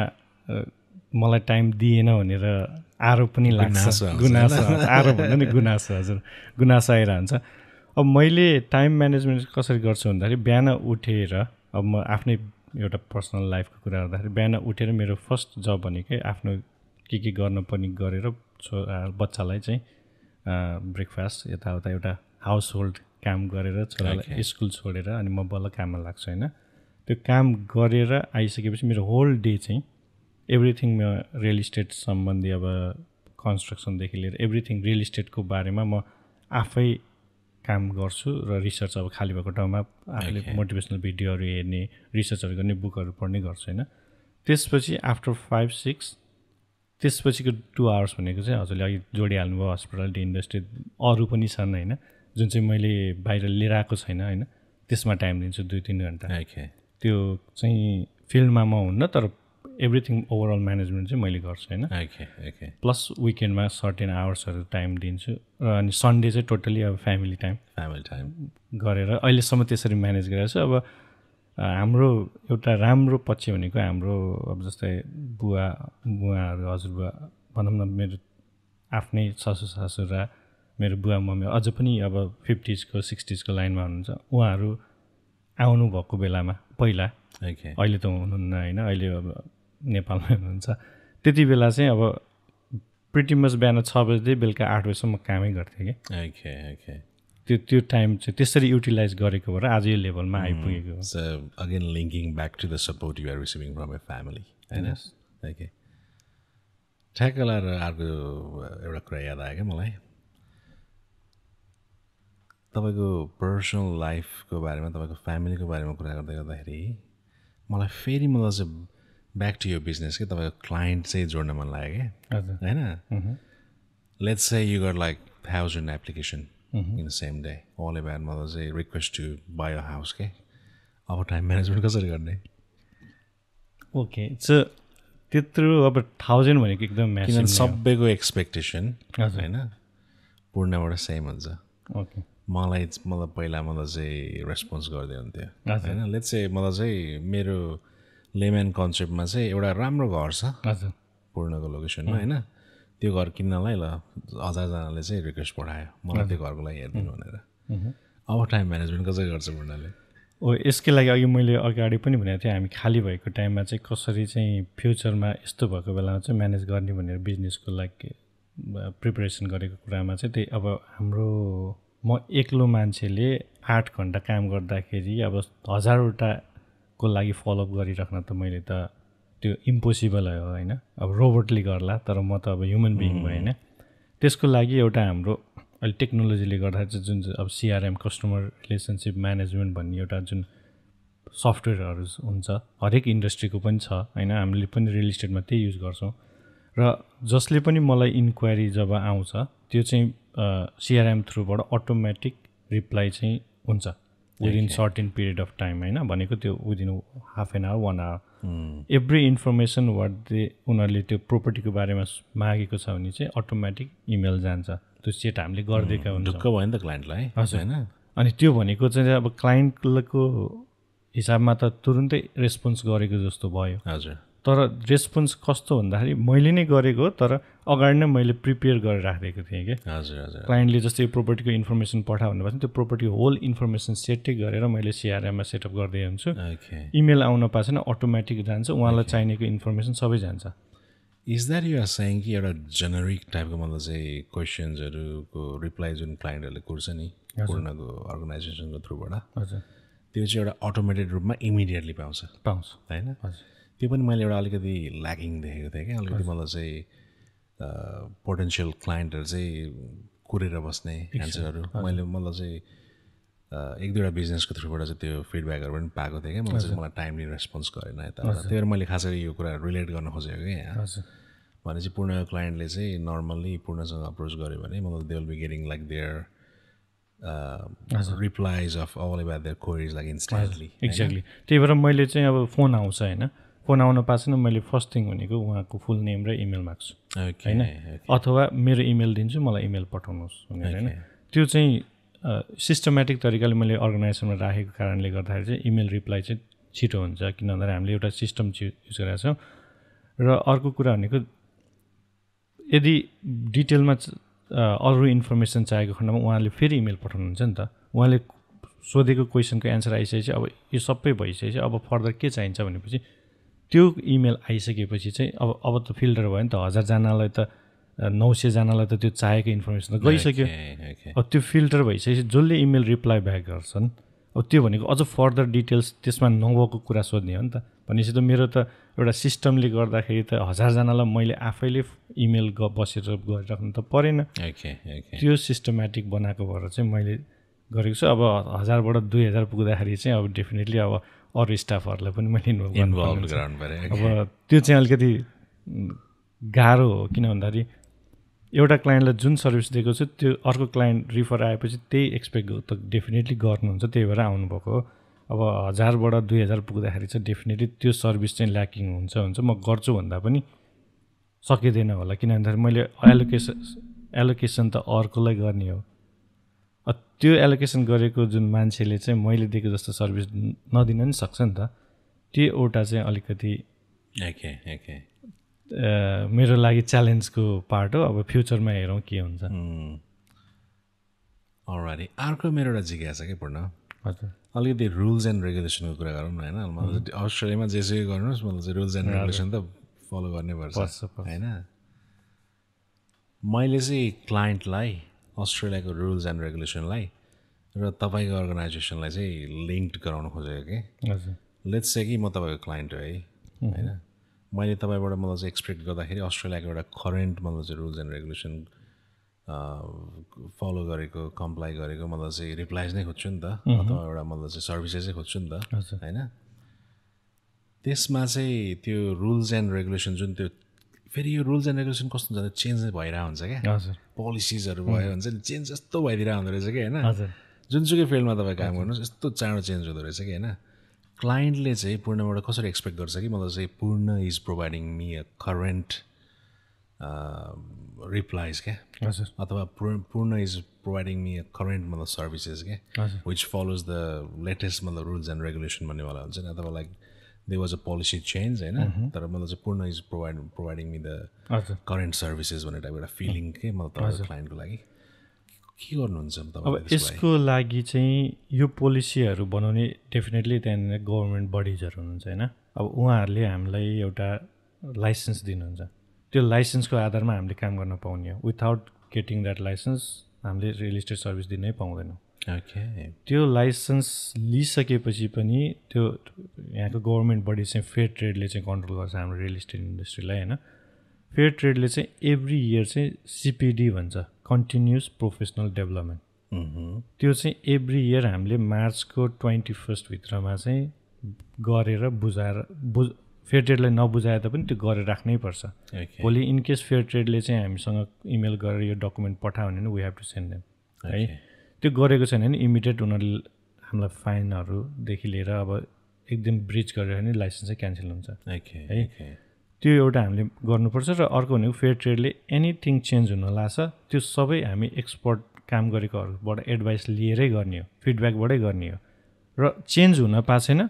मलाई टाइम दिएन भनेर आरोप पनि लाग्छ गुनासो आरोप भन्दा नि गुनासो हजुर गुनासो आइरहन्छ अब मैले टाइम म्यानेजमेन्ट कसरी गर्छु भन्दाखेरि बिहान उठेर अब म आफ्नै एउटा पर्सनल लाइफको कुरा गर्दाखेरि बिहान उठेर मेरो फर्स्ट जब भनेकै आफ्नो के गर्न पर्ने गरेर बच्चालाई चाहिँ ब्रेकफास्ट यताउता एउटा हाउस होल्ड काम गरेर छोरालाई स्कुल छोडेर अनि म बल्ल काममा लाग्छु होइन त्यो काम गरेर आइसकेपछि मेरो होल डे चाहिँ एभ्रिथिङमा रियल इस्टेट सम्बन्धी अब कन्स्ट्रक्सनदेखि लिएर एभ्रिथिङ रियल इस्टेटको बारेमा म आफै काम गर्छु र रिसर्च अब खाली भएको ठाउँमा आफूले मोटिभेसनल भिडियोहरू हेर्ने रिसर्चहरू गर्ने बुकहरू पढ्ने गर्छु होइन त्यसपछि आफ्टर 5-6 त्यसपछिको 2 आवर्स भनेको चाहिँ हजुरले अघि जोडिहाल्नुभयो हस्पिटालिटी इन्डस्ट्री अरू पनि छन् होइन जुन चाहिँ मैले बाहिर लिएर आएको छैन होइन त्यसमा टाइम दिन्छु 2-3 घन्टा त्यो चाहिँ फिल्डमा म हुन्न तर एभ्रिथिङ ओभरअल म्यानेजमेन्ट चाहिँ मैले गर्छु होइन प्लस विकेन्डमा सर्टेन आवर्सहरू टाइम दिन्छु र अनि सन्डे चाहिँ टोटल्ली अब फ्यामिली टाइम गरेर अहिलेसम्म त्यसरी म्यानेज गरेर छु अब हाम्रो एउटा राम्रो पक्ष भनेको हाम्रो अब जस्तै बुवाहरू हजुरबुवा भनौँ न मेरो आफ्नै ससुरा मेरो बुवा मम्मी अझ पनि अब 50s को 60s को लाइनमा हुनुहुन्छ उहाँहरू आउनुभएको बेलामा पहिला अहिले त हुनुहुन्न होइन अहिले अब नेपालमै हुनुहुन्छ त्यति बेला चाहिँ अब प्रिटी मच बिहान 6 बजेदेखि बेलुका 8 बजीसम्म कामै गर्थेँ कि त्यो टाइम चाहिँ त्यसरी युटिलाइज गरेको भएर आज यो लेभलमा आइपुगेको हो again linking back to the support you are receiving from a family होइन ठ्याक्क लगाएर अर्को एउटा कुरा याद आयो क्या मलाई तपाईँको पर्सनल लाइफको बारेमा तपाईँको फ्यामिलीको बारेमा कुरा गर्दाखेरि मलाई फेरि मलाई चाहिँ ब्याक टु यो बिजनेस कि तपाईँको क्लाइन्ट चाहिँ जोड्न मन लाग्यो क्या होइन let's say you got like 1000 application in the same day all about मतलब चाहिँ request to buy a house के अब टाइम म्यानेजमेन्ट कसरी गर्ने ओके सो त्यत्रो अब 1000 भनेको एकदम म्यासिभ सबैको एक्सपेक्टेसन होइन पूर्णबाट सेम हुन्छ ओके मलाई पहिला मलाई चाहिँ रेस्पोन्स गर्दै हुन्थ्यो होइन लेट्स से मलाई चाहिँ मेरो लेम्यान कन्सेप्टमा चाहिँ एउटा राम्रो घर छ पूर्णको लोकेसनमा होइन त्यो घर किन्नलाई ल 1000जनाले चाहिँ रिक्वेस्ट पठायो मलाई त्यो घरको लागि हेरिदिनु भनेर अब टाइम म्यानेजमेन्ट कसरी गर्छ पूर्णले यसकै लागि अघि मैले अगाडि पनि भनेको थिएँ हामी खाली भएको टाइममा चाहिँ कसरी चाहिँ फ्युचरमा यस्तो भएको बेलामा चाहिँ म्यानेज गर्ने भनेर बिजनेसको लागि प्रिपरेसन गरेको कुरामा चाहिँ त्यही अब हाम्रो म एक्लो मान्छेले 8 घन्टा काम गर्दाखेरि अब 1000वटाको लागि फलोअप गरिराख्न त मैले त त्यो इम्पोसिबल हो होइन अब रोबोटले गर्ला तर म त अब ह्युमन बिइङ भयो होइन त्यसको लागि एउटा हाम्रो अहिले टेक्नोलोजीले गर्दाखेरि चाहिँ जुन अब CRM कस्टमर रिलेसनसिप म्यानेजमेन्ट भन्ने एउटा जुन सफ्टवेयरहरू हुन्छ हरेक इन्डस्ट्रीको पनि छ होइन हामीले पनि रियल इस्टेटमा त्यही युज गर्छौँ र जसले पनि मलाई इन्क्वायरी जब आउँछ त्यो चाहिँ CRM थ्रुबाट अटोमेटिक रिप्लाई चाहिँ हुन्छ within certain period of time होइन भनेको त्यो within half an hour 1 hour every information उनीहरूले त्यो प्रोपर्टीको बारेमा मागेको छ भने चाहिँ अटोमेटिक इमेल जान्छ त्यो सेट हामीले गरिदिएका हुन्छ ढुक्क भयो नि त क्लाइन्टलाई होइन अनि त्यो भनेको चाहिँ अब क्लाइन्टको हिसाबमा त तुरुन्तै रेस्पोन्स गरेको जस्तो भयो हजुर तर रेस्पोन्स कस्तो भन्दाखेरि मैले नै गरेको तर अगाडि नै मैले प्रिपेयर गरेर राखिदिएको थिएँ कि हजुर हजुर क्लाइन्टले जस्तै यो प्रोपर्टीको इन्फर्मेसन पठायो भनेपछि त्यो प्रोपर्टी होल इन्फर्मेसन सेटै गरेर मैले सिआरएममा सेटअप गर्दै हुन्छु इमेल आउन पाएन अटोमेटिक जान्छ उहाँलाई चाहिनेको इन्फर्मेसन सबै जान्छ is that you are saying कि एउटा जेनरिक टाइपको मतलब चाहिँ क्वेसन्सहरूको रिप्लाई जुन क्लाइन्टहरूले कुर्छ नि पूर्णको अर्गनाइजेसनको थ्रुबाट हजुर त्यो चाहिँ एउटा अटोमेटेड रूपमा इमिडिएटली पाउँछ होइन त्यो पनि मैले एउटा अलिकति ल्याकिङ देखेको थिएँ क्या अलिकति मलाई चाहिँ पोटेन्सियल क्लाइन्टहरू चाहिँ कुरेर बस्ने एन्सरहरू मलाई चाहिँ एक दुईवटा बिजनेसको थ्रुबाट चाहिँ त्यो फिडब्याकहरू पनि पाएको थिएँ क्या मलाई टाइमली रेस्पोन्स गरेन यता त्यही भएर मैले खासै यो कुरा रिलेट गर्न खोजेको कि यहाँ भनेपछि पूर्ण क्लाइन्टले चाहिँ नर्मल्ली पूर्णसँग अप्रोच गऱ्यो भने मतलब they will be getting like their replies of all about their queries like instantly exactly त्यही भएर मैले चाहिँ अब फोन आउँछ होइन फोन आउन पाएन मैले फर्स्ट थिङ भनेको उहाँको फुल नेम र इमेल माग्छु होइन अथवा मेरो इमेल दिन्छु मलाई इमेल पठाउनुहोस् भनेर होइन त्यो चाहिँ सिस्टमेटिक तरिकाले मैले अर्गनाइजेसनमा राखेको कारणले गर्दाखेरि चाहिँ इमेल रिप्लाई चाहिँ छिटो हुन्छ किन भन्दाखेरि हामीले एउटा सिस्टम युज गरेका छौँ र अर्को कुरा भनेको यदि डिटेलमा अरू इन्फर्मेसन चाहेको खण्डमा उहाँले फेरि इमेल पठाउनुहुन्छ नि त उहाँले सोधेको क्वेसनको एन्सर आइसकेपछि अब यो सबै भइसकेपछि अब फर्दर के चाहिन्छ भनेपछि त्यो इमेल आइसकेपछि चाहिँ अब त फिल्टर भयो नि त 1000जनालाई त 900जनालाई त त्यो चाहेको इन्फर्मेसन त गइसक्यो अब त्यो फिल्टर भइसकेपछि जसले इमेल रिप्लाई ब्याक गर्छन् अब त्यो भनेको अझ फर्दर डिटेल्स त्यसमा नभएको कुरा सोध्ने हो नि त भनेपछि त मेरो त एउटा सिस्टमले गर्दाखेरि त 1000जनालाई मैले आफैले इमेल बसेर गरिराख्नु त परेन त्यो सिस्टमेटिक बनाएको भएर चाहिँ मैले गरेको छु अब 1000बाट 2000 पुग्दाखेरि चाहिँ अब डेफिनेटली अब अरू स्टाफहरूलाई पनि मैले इन्भल्भ गराउनु पर्यो अब त्यो चाहिँ अलिकति गाह्रो हो किन भन्दाखेरि एउटा क्लाइन्टलाई जुन सर्भिस दिएको छु त्यो अर्को क्लाइन्ट रिफर आएपछि त्यही एक्सपेक्ट त डेफिनेटली गर्नुहुन्छ त्यही भएर आउनुभएको हो अब 1000बाट 2000 पुग्दाखेरि चाहिँ डेफिनेटली त्यो सर्भिस चाहिँ ल्याकिङ हुन्छ म गर्छु भन्दा पनि सकिँदैन होला किन भन्दाखेरि मैले एलोकेसन त अर्कोलाई गर्ने हो त्यो एलोकेसन गरेको जुन मान्छेले चाहिँ मैले दिएको जस्तो सर्भिस नदिन नि सक्छ नि त त्यो एउटा चाहिँ अलिकति मेरो लागि च्यालेन्जको पार्ट हो अब फ्युचरमा हेरौँ के हुन्छ अलराइट अर्को मेरो एउटा जिज्ञासा के पूर्ण हजुर अलिकति रुल्स एन्ड रेगुलेसनको कुरा गरौँ न होइन मतलब अस्ट्रेलियामा जेसुकै गर्नुहोस् मतलब चाहिँ रुल्स एन्ड रेगुलेसन त फलो गर्नै पर्छ होइन मैले चाहिँ क्लाइन्टलाई अस्ट्रेलियाको रुल्स एन्ड रेगुलेसनलाई र तपाईँको अर्गनाइजेसनलाई चाहिँ लिङ्क्ड गराउन खोजेको कि लेट्स से कि म तपाईँको क्लाइन्ट हो है होइन मैले तपाईँबाट मलाई चाहिँ एक्सपेक्ट गर्दाखेरि अस्ट्रेलियाको एउटा करेन्ट मतलब चाहिँ रुल्स एन्ड रेगुलेसन फलो गरेको कम्प्लाई गरेको मतलब चाहिँ रिप्लाइज नै खोज्छु नि त अथवा एउटा मतलब चाहिँ सर्भिसेसै खोज्छु नि त होइन त्यसमा चाहिँ त्यो रुल्स एन्ड रेगुलेसन जुन त्यो फेरि यो रुल्स एन्ड रेगुलेसन कस्तो हुन्छ चेन्ज भइरहेको हुन्छ क्या पोलिसिजहरू भयो हुन्छ नि चेन्ज यस्तो भइदिरहेको हुँदो रहेछ कि होइन जुनसुकै फिल्डमा तपाईँ काम गर्नुहोस् यस्तो चाँडो चेन्ज हुँदो रहेछ कि होइन क्लाइन्टले चाहिँ पूर्णबाट कसरी एक्सपेक्ट गर्छ कि मतलब चाहिँ पूर्ण is providing me a current replies क्या अथवा पूर्ण is providing me a current मतलब सर्भिसेस क्या विच फलोज द लेटेस्ट मतलब रुल्स एन्ड रेगुलेसन भन्नेवाला हुन्छ नि अथवा like they was a policy change होइन तर मतलब चाहिँ पूर्ण is providing me the current services भन्ने टाइप एउटा फिलिङ के मतलब तपाईँको क्लाइन्टको लागि के गर्नुहुन्छ अब यसको लागि चाहिँ यो पोलिसीहरू बनाउने डेफिनेटली त्यहाँनिर गभर्मेन्ट बडिजहरू हुनुहुन्छ होइन अब उहाँहरूले हामीलाई एउटा लाइसेन्स दिनुहुन्छ त्यो लाइसेन्सको आधारमा हामीले काम गर्न पाउने हो विथआउट गेटिङ द्याट लाइसेन्स हामीले रियल इस्टेट सर्भिस दिनै पाउँदैनौँ त्यो लाइसेन्स लिइसकेपछि पनि त्यो यहाँको गभर्मेन्ट बडी चाहिँ फेयर ट्रेडले चाहिँ कन्ट्रोल गर्छ हाम्रो रियल इस्टेट इन्डस्ट्रीलाई होइन फेयर ट्रेडले चाहिँ एभ्री इयर चाहिँ सिपिडी भन्छ कन्टिन्युस प्रोफेसनल डेभलपमेन्ट त्यो चाहिँ एभ्री इयर हामीले मार्चको 21 भित्रमा चाहिँ गरेर बुझाएर फेयर ट्रेडलाई नबुझाए त पनि त्यो गरेर राख्नै पर्छ भोलि इनकेस फेयर ट्रेडले चाहिँ हामीसँग इमेल गरेर यो डकुमेन्ट पठायो भने we have to send them है त्यो गरेको छैन भने इमिडिएट उनीहरूले हामीलाई फाइनहरूदेखि लिएर अब एकदम ब्रिच गरेर नि लाइसेन्स चाहिँ क्यान्सल हुन्छ है त्यो एउटा हामीले गर्नुपर्छ र अर्को भनेको फेयर ट्रेडले एनिथिङ चेन्ज हुन लाग्छ त्यो सबै हामी एक्सपर्ट काम गरेकोहरूबाट एडभाइस लिएरै गर्ने हो फिडब्याकबाटै गर्ने हो र चेन्ज हुन पाएको छैन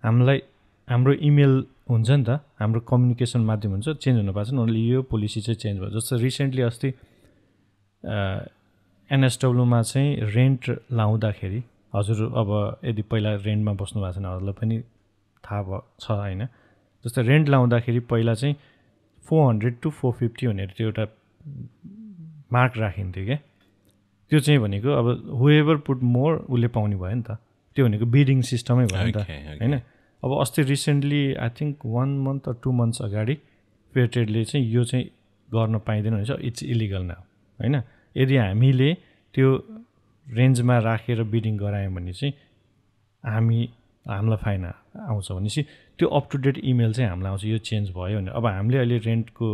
हामीलाई हाम्रो इमेल हुन्छ नि त हाम्रो कम्युनिकेसन माध्यम हुन्छ चेन्ज हुन पाएको छ उनीहरूले यो पोलिसी चाहिँ चेन्ज भयो जस्तो रिसेन्टली अस्ति एनएसडब्ल्यूमा चाहिँ रेन्ट लाउँदाखेरि हजुर अब यदि पहिला रेन्टमा बस्नु भएको छैन हजुरलाई पनि थाहा छ होइन जस्तो रेन्ट लाउँदाखेरि पहिला चाहिँ 400 to 450 भनेर त्यो एउटा मार्क राखिन्थ्यो क्या त्यो चाहिँ भनेको अब हुएभर पुट मोर उसले पाउने भयो नि त त्यो भनेको बिडिङ सिस्टमै भयो नि त होइन अब अस्ति recently I think 1 month or 2 months अगाडि फेयर ट्रेडले चाहिँ यो चाहिँ गर्न पाइँदैन भनेछ इट्स इलिगल नाउ होइन यदि हामीले त्यो रेन्जमा राखेर बिडिङ गरायौँ भने चाहिँ हामीलाई फाइन आउँछ भनेपछि त्यो अप टु डेट इमेल चाहिँ हामीलाई आउँछ यो चेन्ज भयो भने अब हामीले अहिले रेन्टको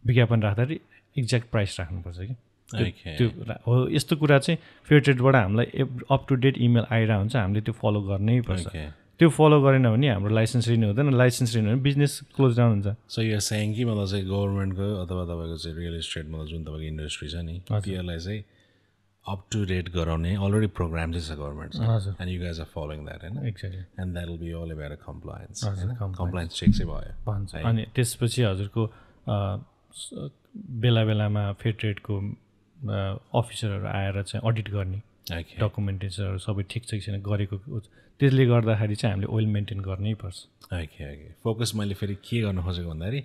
विज्ञापन राख्दाखेरि एक्ज्याक्ट प्राइस राख्नुपर्छ कि त्यो हो यस्तो कुरा चाहिँ फेयर ट्रेडबाट हामीलाई अप टु डेट इमेल आइरहेको हुन्छ हामीले त्यो फलो गर्नै पर्छ त्यो फलो गरेन भने हाम्रो लाइसेन्स रिन्यू हुँदैन लाइसेन्स रिन्यू भने बिजनेस क्लोज डाउन हुन्छ सो यो सेङ कि मतलब चाहिँ गभर्मेन्टको अथवा तपाईँको चाहिँ रियल इस्टेट मतलब जुन तपाईँको इन्डस्ट्री छ नि त्यसलाई चाहिँ अप टु डेट गराउने अलरेडी प्रोग्राम चाहिँ छ government and you guys are following that होइन exactly and that will be all about compliance compliance check चाहिँ भयो भन्छ अनि त्यसपछि हजुरको बेला बेलामा फेयर ट्रेडको अफिसरहरू आएर चाहिँ अडिट गर्ने डकुमेन्टेसनहरू सबै ठिक छ कि छैन गरेको त्यसले गर्दाखेरि चाहिँ हामीले ओइल मेन्टेन गर्नै पर्छ ओके फोकस मैले फेरि के गर्न खोजेको भन्दाखेरि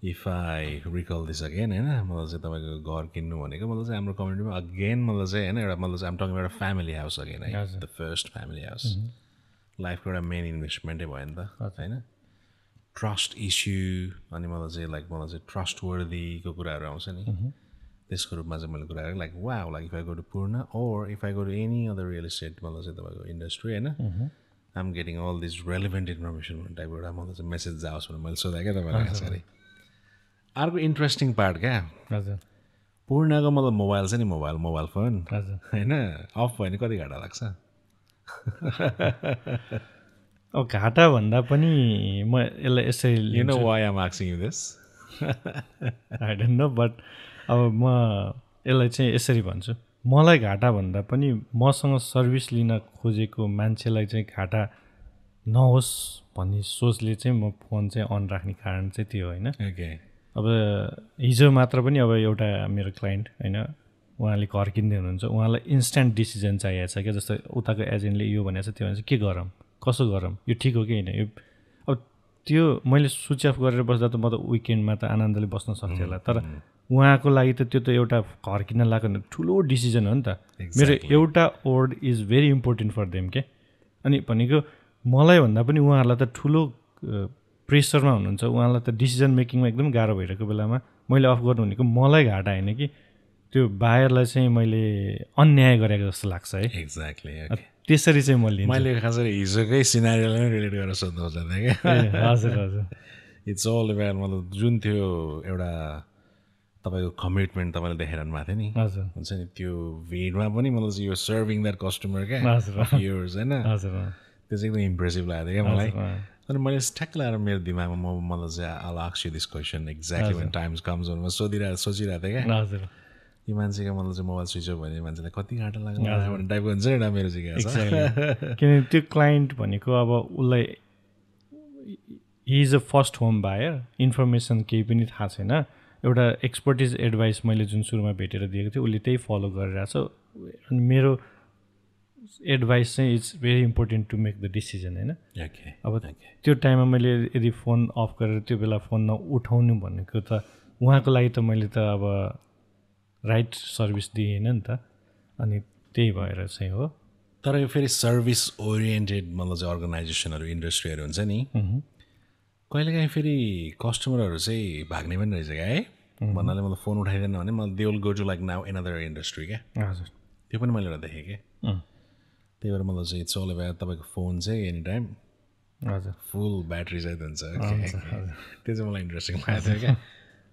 if I recall this again होइन मतलब चाहिँ तपाईँको घर किन्नु भनेको मतलब चाहिँ हाम्रो कम्युनिटीमा अगेन मतलब चाहिँ होइन एउटा मतलब चाहिँ टकिङ एउटा फ्यामिली हाउस अगेन है द फर्स्ट फ्यामिली हाउस लाइफको एउटा मेन इन्भेस्टमेन्टै भयो नि त होइन ट्रस्ट इस्यु अनि मतलब चाहिँ लाइक मलाई चाहिँ ट्रस्ट वर्दीको कुराहरू आउँछ नि त्यसको रूपमा चाहिँ मैले कुरा गरेँ लाइक वा like if I go to Purna or if I go to any other real estate मतलब चाहिँ तपाईँको इन्डस्ट्री होइन I am getting all this relevant information भन्ने टाइपको एउटा मतलब चाहिँ मेसेज जाओस् भनेर मैले सोधेँ क्या तपाईँलाई खास गरी अर्को इन्ट्रेस्टिङ पार्ट क्या हजुर पूर्णको मतलब मोबाइल छ नि मोबाइल फोन होइन अफ भयो भने कति घाटा लाग्छ अब घाटा भन्दा पनि म यसलाई यसरी you know why I am asking you this I don't know but अब म यसलाई चाहिँ यसरी भन्छु मलाई घाटा भन्दा पनि मसँग सर्भिस लिन खोजेको मान्छेलाई चाहिँ घाटा नहोस् भन्ने सोचले चाहिँ म फोन चाहिँ अन राख्ने कारण चाहिँ त्यो होइन अब हिजो मात्र पनि अब एउटा मेरो क्लाइन्ट होइन उहाँले घर किन्दै हुनुहुन्छ उहाँलाई इन्स्ट्यान्ट डिसिजन चाहिएको छ क्या जस्तो उताको एजेन्टले यो भनेको छ त्यो भने चाहिँ के गरौँ कसो गरौँ यो ठिक हो कि होइन यो अब त्यो मैले स्विच अफ गरेर बस्दा त म त विकेन्डमा त आनन्दले बस्न सक्थेँ होला तर उहाँको लागि त त्यो त एउटा घर किन्न लाग्यो ठुलो डिसिजन हो नि त मेरो एउटा word is very important for them के अनि भनेको मलाई भन्दा पनि उहाँहरूलाई त ठुलो प्रेसरमा हुनुहुन्छ उहाँलाई त डिसिजन मेकिङमा एकदम गाह्रो भइरहेको बेलामा मैले अफ गर्नु भनेको मलाई घाटा होइन कि त्यो बायरलाई चाहिँ मैले अन्याय गरेको जस्तो लाग्छ है एक्ज्याक्टली त्यसरी चाहिँ मैले खास गरी हिजोकै सिनारीलाई रिलेट गरेर सोध्नु खोज्दै क्या हजुर हजुर इट्स अल अबाउट मतलब जुन त्यो एउटा तपाईँको कमिटमेन्ट तपाईँले देखाइरहनु भएको थियो नि हजुर हुन्छ नि त्यो भिडमा पनि मतलब यो सर्भिङ द्याट कस्टमर क्या युर्स होइन त्यो चाहिँ एकदम इम्प्रेसिभ लागेको थियो क्या मलाई अनि मैले ठ्याक्क लगाएर मेरो दिमागमा मतलब चाहिँ I ask you this question exactly when times comes भनेर सोचिरहेको थिएँ क्या हजुर यो मान्छेको मतलब चाहिँ मोबाइल स्विच अफ भने मान्छेलाई कति घाटा लाग्छ भन्ने टाइपको हुन्छ एउटा मेरो चाहिँ किनभने त्यो क्लाइन्ट भनेको अब उसलाई he is a first home buyer information केही पनि थाहा छैन एउटा एक्सपर्टिज एडभाइस मैले जुन सुरुमा भेटेर दिएको थिएँ उसले त्यही फलो गरिरहेको छ अनि मेरो एडभाइस चाहिँ it's very important to make the decision होइन अब त्यो टाइममा मैले यदि फोन अफ गरेर त्यो बेला फोन नउठाउनु भनेको त उहाँको लागि त मैले त अब राइट सर्भिस दिएन नि त अनि त्यही भएर चाहिँ हो तर यो फेरि सर्भिस ओरिएन्टेड मतलब चाहिँ अर्गनाइजेसनहरू इन्डस्ट्रीहरू हुन्छ नि कहिलेकाहीँ फेरि कस्टमरहरू चाहिँ भाग्ने पनि रहेछ क्या है भन्नाले मतलब फोन उठाइदिएन भने मलाई they will go to like now another industry क्या हजुर त्यो पनि मैले एउटा देखेँ क्या त्यही भएर मतलब चाहिँ इट्स अल अबाउट तपाईँको फोन चाहिँ एनी टाइम हजुर फुल ब्याट्री चाहिँ हुन्छ त्यो चाहिँ मलाई इन्ट्रेस्टिङ लागेको थियो क्या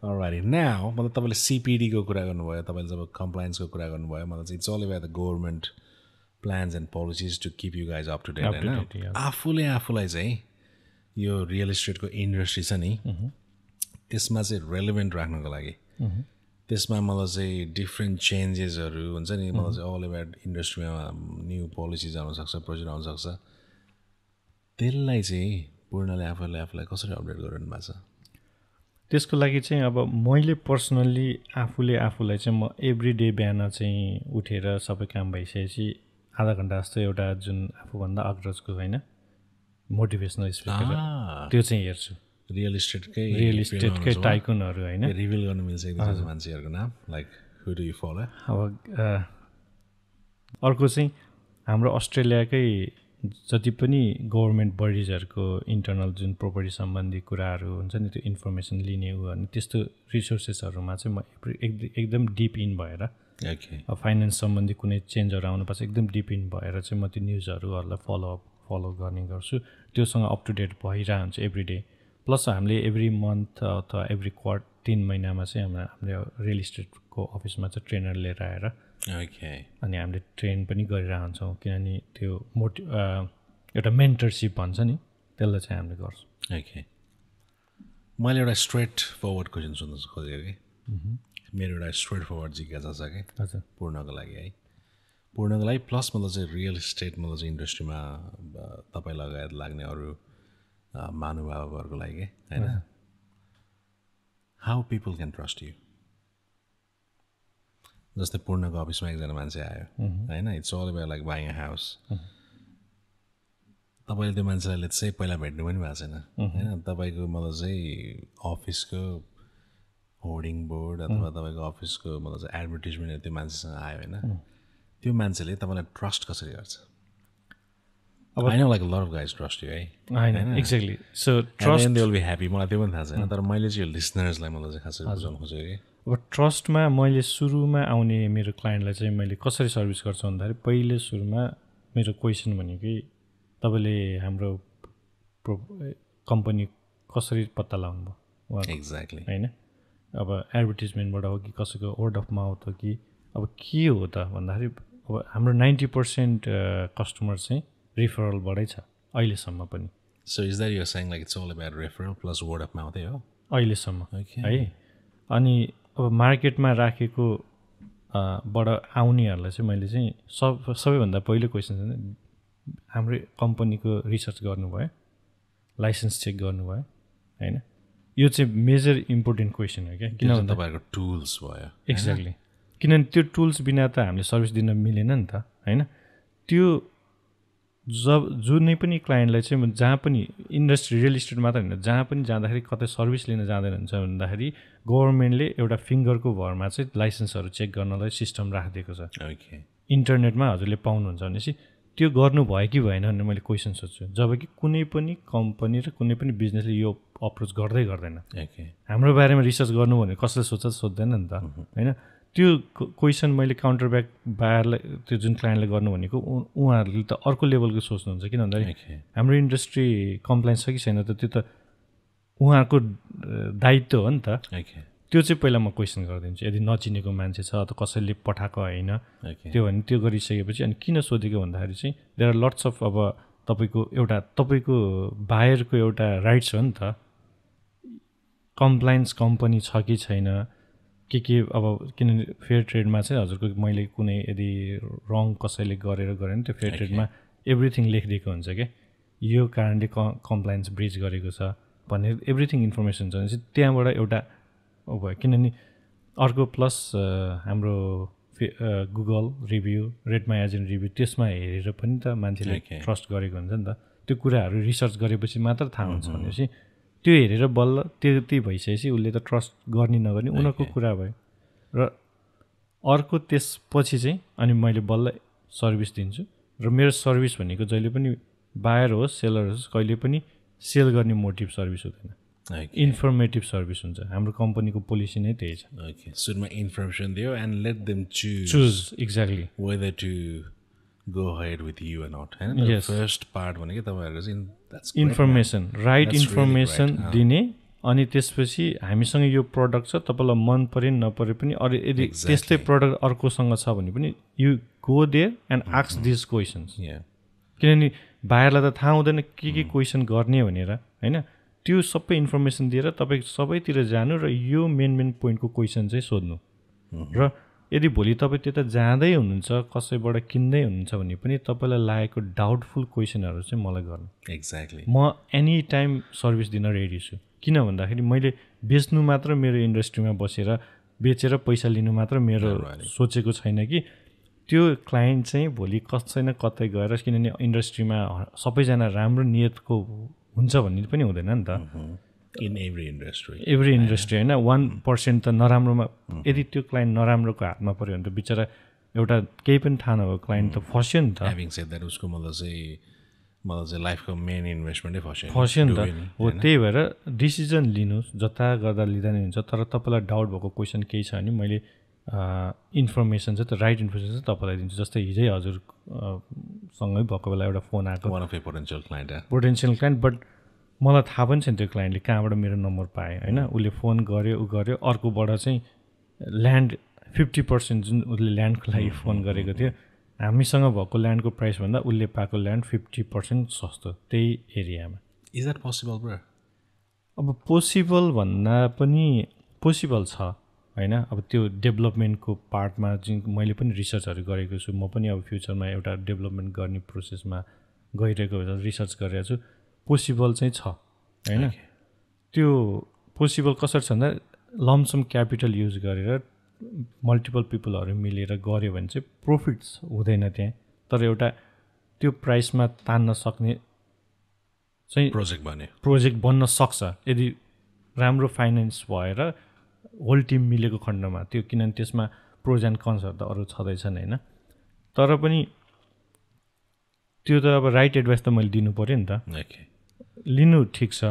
अलराइट नाउ मतलब तपाईँले सिपिडीको कुरा गर्नुभयो तपाईँले जब कम्प्लायन्सको कुरा गर्नुभयो मतलब चाहिँ it's all about the government plans and policies to keep you guys up to date होइन आफूलाई चाहिँ यो रियल इस्टेटको इन्डस्ट्री छ नि त्यसमा चाहिँ रेलेभेन्ट राख्नको लागि त्यसमा मलाई चाहिँ डिफ्रेन्ट चेन्जेसहरू हुन्छ नि मलाई चाहिँ अल अबाउट इन्डस्ट्रीमा न्यू पोलिसिज आउनसक्छ प्रोजेक्ट आउनसक्छ त्यसलाई चाहिँ पूर्णले आफूलाई कसरी अपडेट गरिरहनु भएको छ? त्यसको लागि चाहिँ अब मैले पर्सनल्ली आफूलाई चाहिँ म एभ्री डे बिहान चाहिँ उठेर सबै काम भइसकेपछि आधा घन्टा जस्तो एउटा जुन आफूभन्दा अग्रजको होइन मोटिभेसनल स्पिकर त्यो चाहिँ हेर्छु। रियल इस्टेटकै टाइकुनहरू होइन, रिभिल गर्नु मिल्छ एकदम मान्छेहरूको नाम, like who do you follow? अब अर्को चाहिँ हाम्रो अस्ट्रेलियाकै जति पनि गभर्मेन्ट बडिजहरूको इन्टरनल जुन प्रोपर्टी सम्बन्धी कुराहरू हुन्छ नि त्यो इन्फर्मेसन लिने ऊ गर्ने त्यस्तो रिसोर्सेसहरूमा चाहिँ म एकदम डिप इन भएर अब फाइनेन्स सम्बन्धी कुनै चेन्जहरू आउनुपर्छ एकदम डिप इन भएर चाहिँ म त्यो न्युजहरूलाई फलो गर्ने गर्छु। त्योसँग अप टु डेट भइरहन्छ एभ्री डे। प्लस हामीले एभ्री मन्थ अथवा एभ्री 3 महिनामा चाहिँ हाम्रो रियल इस्टेटको अफिसमा चाहिँ ट्रेनर लिएर आएर अनि हामीले ट्रेन पनि गरिरहन्छौँ, किनभने त्यो एउटा मेन्टरसिप भन्छ नि त्यसलाई चाहिँ हामीले गर्छौँ। मैले एउटा स्ट्रेट फरवर्ड क्वेसन सोध्नु खोजेको कि मेरो एउटा स्ट्रेट फरवर्ड जिज्ञासा छ कि हजुर पूर्णको लागि है, पूर्णको लागि प्लस मतलब चाहिँ रियल इस्टेट मतलब चाहिँ इन्डस्ट्रीमा तपाईँ लगायत लाग्ने अरू महानुभावहरूको लागि होइन, how people can trust you? जस्तै पूर्णको अफिसमा एकजना मान्छे आयो होइन, it's all about like buying a house, तपाईँले त्यो मान्छेलाई चाहिँ पहिला भेट्नु पनि भएको छैन होइन, तपाईँको मतलब चाहिँ अफिसको होर्डिङ बोर्ड अथवा तपाईँको अफिसको मतलब चाहिँ एडभर्टिजमेन्टहरू त्यो मान्छेसँग आयो होइन, त्यो मान्छेले तपाईँलाई ट्रस्ट कसरी गर्छ? I know like a lot of guys trust you, eh? I know, exactly. So trust, and they will be happy. मलाई त्यो पनि थाहा छैन, तर मैले चाहिँ लिसनर्सलाई मलाई चाहिँ खासै बुझाउन खोजेको कि अब ट्रस्टमा मैले सुरुमा आउने मेरो क्लाइन्टलाई चाहिँ मैले कसरी सर्भिस गर्छु भन्दाखेरि पहिले सुरुमा मेरो क्वेसन भनेकै तपाईँले हाम्रो कम्पनी कसरी पत्ता लगाउनु भयो? एक्ज्याक्टली होइन, अब एडभर्टिजमेन्टबाट हो कि कसैको वर्ड अफ माउथ हो कि अब के हो त भन्दाखेरि अब हाम्रो 90% कस्टमर चाहिँ रिफरलबाटै छ अहिलेसम्म पनि। So is that you are saying like it's all about referral plus word of माउथै हो अहिलेसम्म है। अनि अब मार्केटमा राखेको बाट आउनेहरूलाई चाहिँ मैले चाहिँ सबैभन्दा पहिलो क्वेसन चाहिँ हाम्रो कम्पनीको रिसर्च गर्नुभयो, लाइसेन्स चेक गर्नुभयो होइन, यो चाहिँ मेजर इम्पोर्टेन्ट क्वेसन हो क्या, किनभने तपाईँहरूको टुल्स भयो। एक्ज्याक्टली, किनभने त्यो टुल्स बिना त हामीले सर्भिस दिन मिलेन नि त होइन। त्यो जुनै पनि क्लाइन्टलाई चाहिँ जहाँ पनि इन्डस्ट्री रियल इस्टेट मात्र होइन जहाँ पनि जाँदाखेरि कतै सर्भिस लिन जाँदैन हुन्छ भन्दाखेरि गभर्मेन्टले एउटा फिङ्गरको भरमा चाहिँ लाइसेन्सहरू चेक गर्नलाई सिस्टम राखिदिएको छ। इन्टरनेटमा हजुरले पाउनुहुन्छ भनेपछि त्यो गर्नुभयो कि भएन भनेर मैले क्वेसन सोध्छु, जबकि कुनै पनि कम्पनी र कुनै पनि बिजनेसले यो अप्रोच गर्दैन। हाम्रो बारेमा रिसर्च गर्नु भने कसले सोध्दैन नि त होइन। त्यो क्वेसन मैले काउन्टर ब्याक बायरलाई त्यो जुन क्लाइन्टले गर्नु भनेको उहाँहरूले त अर्को लेभलको सोच्नुहुन्छ, किन भन्दाखेरि हाम्रो इन्डस्ट्री कम्प्लाइन्स छ कि छैन त त्यो त उहाँहरूको दायित्व हो नि त। त्यो चाहिँ पहिला म क्वेसन गरिदिन्छु, यदि नचिनेको मान्छे छ अथवा कसैले पठाएको होइन त्यो भने त्यो गरिसकेपछि अनि किन सोधेको भन्दाखेरि चाहिँ देयर आर लट्स अफ अब तपाईँको बायरको एउटा राइट्स हो नि त, कम्प्लाइन्स कम्पनी छ कि छैन के अब किनभने फेयर ट्रेडमा चाहिँ हजुरको मैले कुनै यदि रङ कसैले गरेन त्यो फेयर ट्रेडमा एभ्रिथिङ लेखिदिएको हुन्छ क्या, यो कारणले कम्प्लाइन्स ब्रिच गरेको छ भन्ने एभ्रिथिङ इन्फर्मेसन छ भनेपछि त्यहाँबाट एउटा भयो। किनभने अर्को प्लस हाम्रो Google review, rate my agent review त्यसमा हेरेर पनि त मान्छेले ट्रस्ट गरेको हुन्छ नि त। त्यो कुराहरू रिसर्च गरेपछि मात्र थाहा हुन्छ भनेपछि त्यो हेरेर बल्ल त्यति भइसकेपछि उसले त ट्रस्ट गर्ने नगर्ने उनीहरूको कुरा भयो। र अर्को त्यसपछि चाहिँ अनि मैले बल्ल सर्भिस दिन्छु र मेरो सर्भिस भनेको जहिले पनि बायर होस् सेलर होस् कहिले पनि सेल गर्ने मोटिभ सर्भिस हुँदैन, इन्फर्मेटिभ सर्भिस हुन्छ। हाम्रो कम्पनीको पोलिसी नै त्यही छ। सुरुमा इन्फर्मेसन दियो and let them choose exactly whether to go ahead with you or not हैन। Yes. फर्स्ट पार्ट भनेको तपाईँहरुको चाहिँ इन्फर्मेसन राइट इन्फर्मेसन दिने अनि त्यसपछि हामीसँग यो प्रडक्ट छ तपाईँलाई मन परे नपरे पनि अरू यदि त्यस्तै प्रडक्ट अर्कोसँग छ भने पनि you go there and ask this questions, किनभने बाहिरलाई त थाहा हुँदैन के क्वेसन गर्ने भनेर होइन। त्यो सबै इन्फर्मेसन दिएर तपाईँ सबैतिर जानु र यो मेन पोइन्टको क्वेसन चाहिँ सोध्नु र यदि भोलि तपाईँ त्यता जाँदै हुनुहुन्छ कसैबाट किन्दै हुनुहुन्छ भने पनि तपाईँलाई लागेको डाउटफुल क्वेसनहरू चाहिँ मलाई गर्नु एक्ज्याक्टली म एनी टाइम सर्भिस दिन रेडी छु किन भन्दाखेरि मैले बेच्नु मात्र मेरो इन्डस्ट्रीमा बसेर बेचेर पैसा लिनु मात्र मेरो सोचेको छैन कि त्यो क्लाइन्ट चाहिँ भोलि कसै न कतै गएर किनभने इन्डस्ट्रीमा सबैजना राम्रो नियतको हुन्छ भन्ने पनि हुँदैन नि त इन एभ्री इन्डस्ट्री होइन 1% त नराम्रोमा यदि त्यो क्लाइन्ट नराम्रोको हातमा पऱ्यो भने त बिचरा एउटा केही पनि थाहा नभएको क्लाइन्ट त फस्यो नि त उसको मतलब चाहिँ लाइफको मेन इन्भेस्टमेन्टै फस्यो नि त हो त्यही भएर डिसिजन लिनुहोस् जता गर्दा लिँदा नै हुन्छ तर तपाईँलाई डाउट भएको क्वेसन केही छ भने मैले इन्फर्मेसन चाहिँ त राइट इन्फर्मेसन चाहिँ तपाईँलाई दिन्छु जस्तै हिजै हजुरसँगै भएको बेला एउटा फोन आएको पोटेन्सियल क्लाइन्ट बट मलाई थाहा पनि छैन त्यो क्लाइन्टले कहाँबाट मेरो नम्बर पाएँ होइन उसले फोन गर्यो अर्कोबाट चाहिँ ल्यान्ड 50% जुन उसले ल्यान्डको लागि फोन गरेको थियो हामीसँग भएको ल्यान्डको प्राइसभन्दा उसले पाएको ल्यान्ड 50% सस्तो त्यही एरियामा इज द्याट पोसिबल ब्रो अब पोसिबल भन्दा पनि पोसिबल छ होइन अब त्यो डेभलपमेन्टको पार्टमा जुन मैले पनि रिसर्चहरू गरेको छु म पनि अब फ्युचरमा एउटा डेभलपमेन्ट गर्ने प्रोसेसमा गइरहेको रिसर्च गरिरहेको छु पोसिबल चाहिँ छ होइन त्यो पोसिबल कसरी छ भन्दा लमसम क्यापिटल युज गरेर मल्टिपल पिपलहरू मिलेर गऱ्यो भने चाहिँ प्रफिट्स हुँदैन त्यहाँ तर एउटा त्यो प्राइसमा तान्न सक्ने चाहिँ प्रोजेक्ट बन्न सक्छ यदि राम्रो फाइनेन्स भएर होल टिम मिलेको खण्डमा त्यो किनभने त्यसमा प्रोज एन्ड कन्सहरू त अरू छँदैछन् होइन तर पनि त्यो त अब राइट एडभाइस त मैले दिनु पऱ्यो नि त लिनु ठिक छ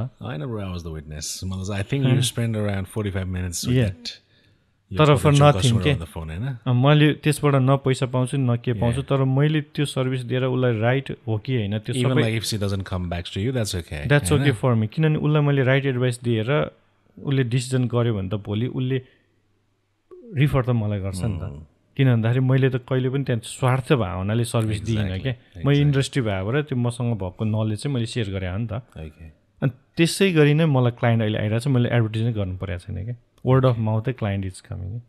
तर फर नथिङ के मैले त्यसबाट न पैसा पाउँछु न के पाउँछु तर मैले त्यो सर्भिस दिएर उसलाई राइट हो कि होइन त्यो द्याट्स ओके फर मी किनभने उसलाई मैले राइट एडभाइस दिएर उसले डिसिजन गर्यो भने त भोलि उसले रिफर त मलाई गर्छ नि त किन भन्दाखेरि मैले त कहिले पनि त्यहाँ स्वार्थ भयो हुनाले सर्भिस दिइनँ क्या म इन्डस्ट्री भएर त्यो मसँग भएको नलेज चाहिँ मैले सेयर गरेँ हो नि त अनि त्यसै गरी नै मलाई क्लाइन्ट अहिले आइरहेको छ मैले एडभर्टिज नै गर्नु परेको छैन क्या वर्ड अफ माउथै क्लाइन्ट इज कमिङ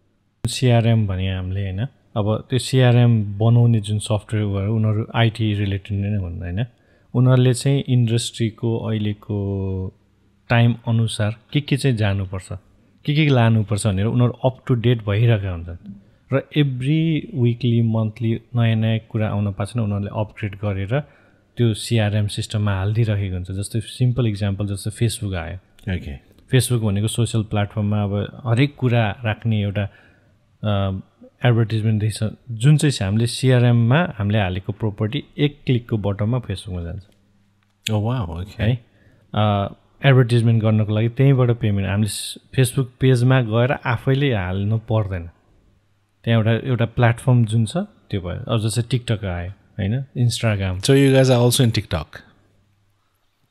सिआरएम भने हामीले होइन अब त्यो सिआरएम बनाउने जुन सफ्टवेयर उनीहरू आइटी रिलेटेड नै हुन् होइन उनीहरूले चाहिँ इन्डस्ट्रीको अहिलेको टाइम अनुसार के चाहिँ जानुपर्छ के लानुपर्छ भनेर उनीहरू अप टु डेट भइरहेका हुन्छन् र एभ्री विकली मन्थली नयाँ कुरा आउन पाएको छैन उनीहरूले अपग्रेड गरेर त्यो सिआरएम सिस्टममा हालिदिइरहेको हुन्छ जस्तै सिम्पल इक्जाम्पल जस्तै फेसबुक आयो फेसबुक भनेको सोसियल प्लेटफर्ममा अब हरेक कुरा राख्ने एउटा एडभर्टिजमेन्ट रहेछ जुन चाहिँ हामीले सिआरएममा हामीले हालेको प्रोपर्टी एक क्लिकको बटनमा फेसबुकमा जान्छ है एडभर्टिजमेन्ट गर्नको लागि त्यहीँबाट पेमेन्ट हामीले फेसबुक पेजमा गएर आफैले हाल्नु पर्दैन त्यहाँ एउटा प्लेटफर्म जुन छ त्यो भयो अब जस्तै टिकटक आयो होइन इन्स्टाग्राम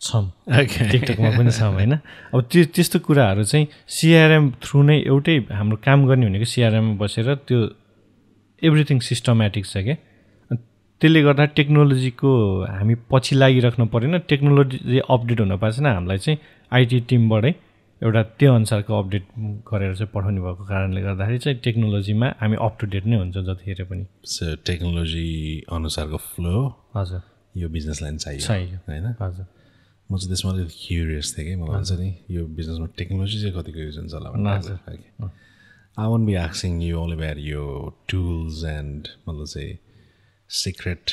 छौँ टिकटकमा पनि छौँ होइन अब त्यस्तो कुराहरू चाहिँ सिआरएम थ्रु नै एउटै हाम्रो काम गर्ने भनेको सिआरएममा बसेर त्यो एभ्रिथिङ सिस्टमेटिक छ क्या त्यसले गर्दा टेक्नोलोजीको हामी पछि लागिराख्नु परेन टेक्नोलोजी अपडेट हुन पाएको छैन हामीलाई चाहिँ आइटी टिमबाटै एउटा त्यो अनुसारको अपडेट गरेर चाहिँ पठाउने भएको कारणले गर्दाखेरि चाहिँ टेक्नोलोजीमा हामी अप टु डेट नै हुन्छ जतिखेर पनि टेक्नोलोजी अनुसारको फ्लो हजुर यो बिजनेसलाई चाहियो होइन हजुर म चाहिँ त्यसमा अलिकति क्युरियस थिएँ कि मलाई हुन्छ नि यो बिजनेसमा टेक्नोलोजी चाहिँ कतिको युज हुन्छ होला हजुर I won't be asking you only about यो टुल्स एन्ड मतलब चाहिँ secret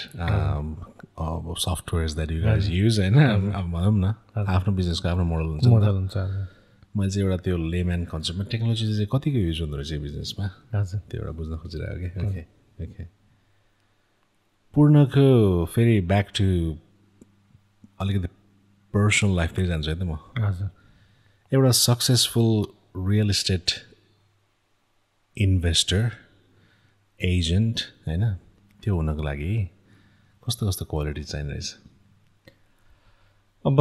softwares that you guys use होइन अब भनौँ न आफ्नो बिजनेसको आफ्नो मोडल हुन्छ मैले चाहिँ एउटा त्यो लेम्यान कन्सेप्टमा टेक्नोलोजी चाहिँ कतिको युज हुँदो रहेछ बिजनेसमा त्यो एउटा बुझ्न खोजिरहेको कि ओके पूर्णको फेरि ब्याक टु अलिकति पर्सनल लाइफतिर जान्छु है त म एउटा successful real estate investor agent होइन त्यो हुनको लागि कस्तो कस्तो क्वालिटी चाहिने रहेछ अब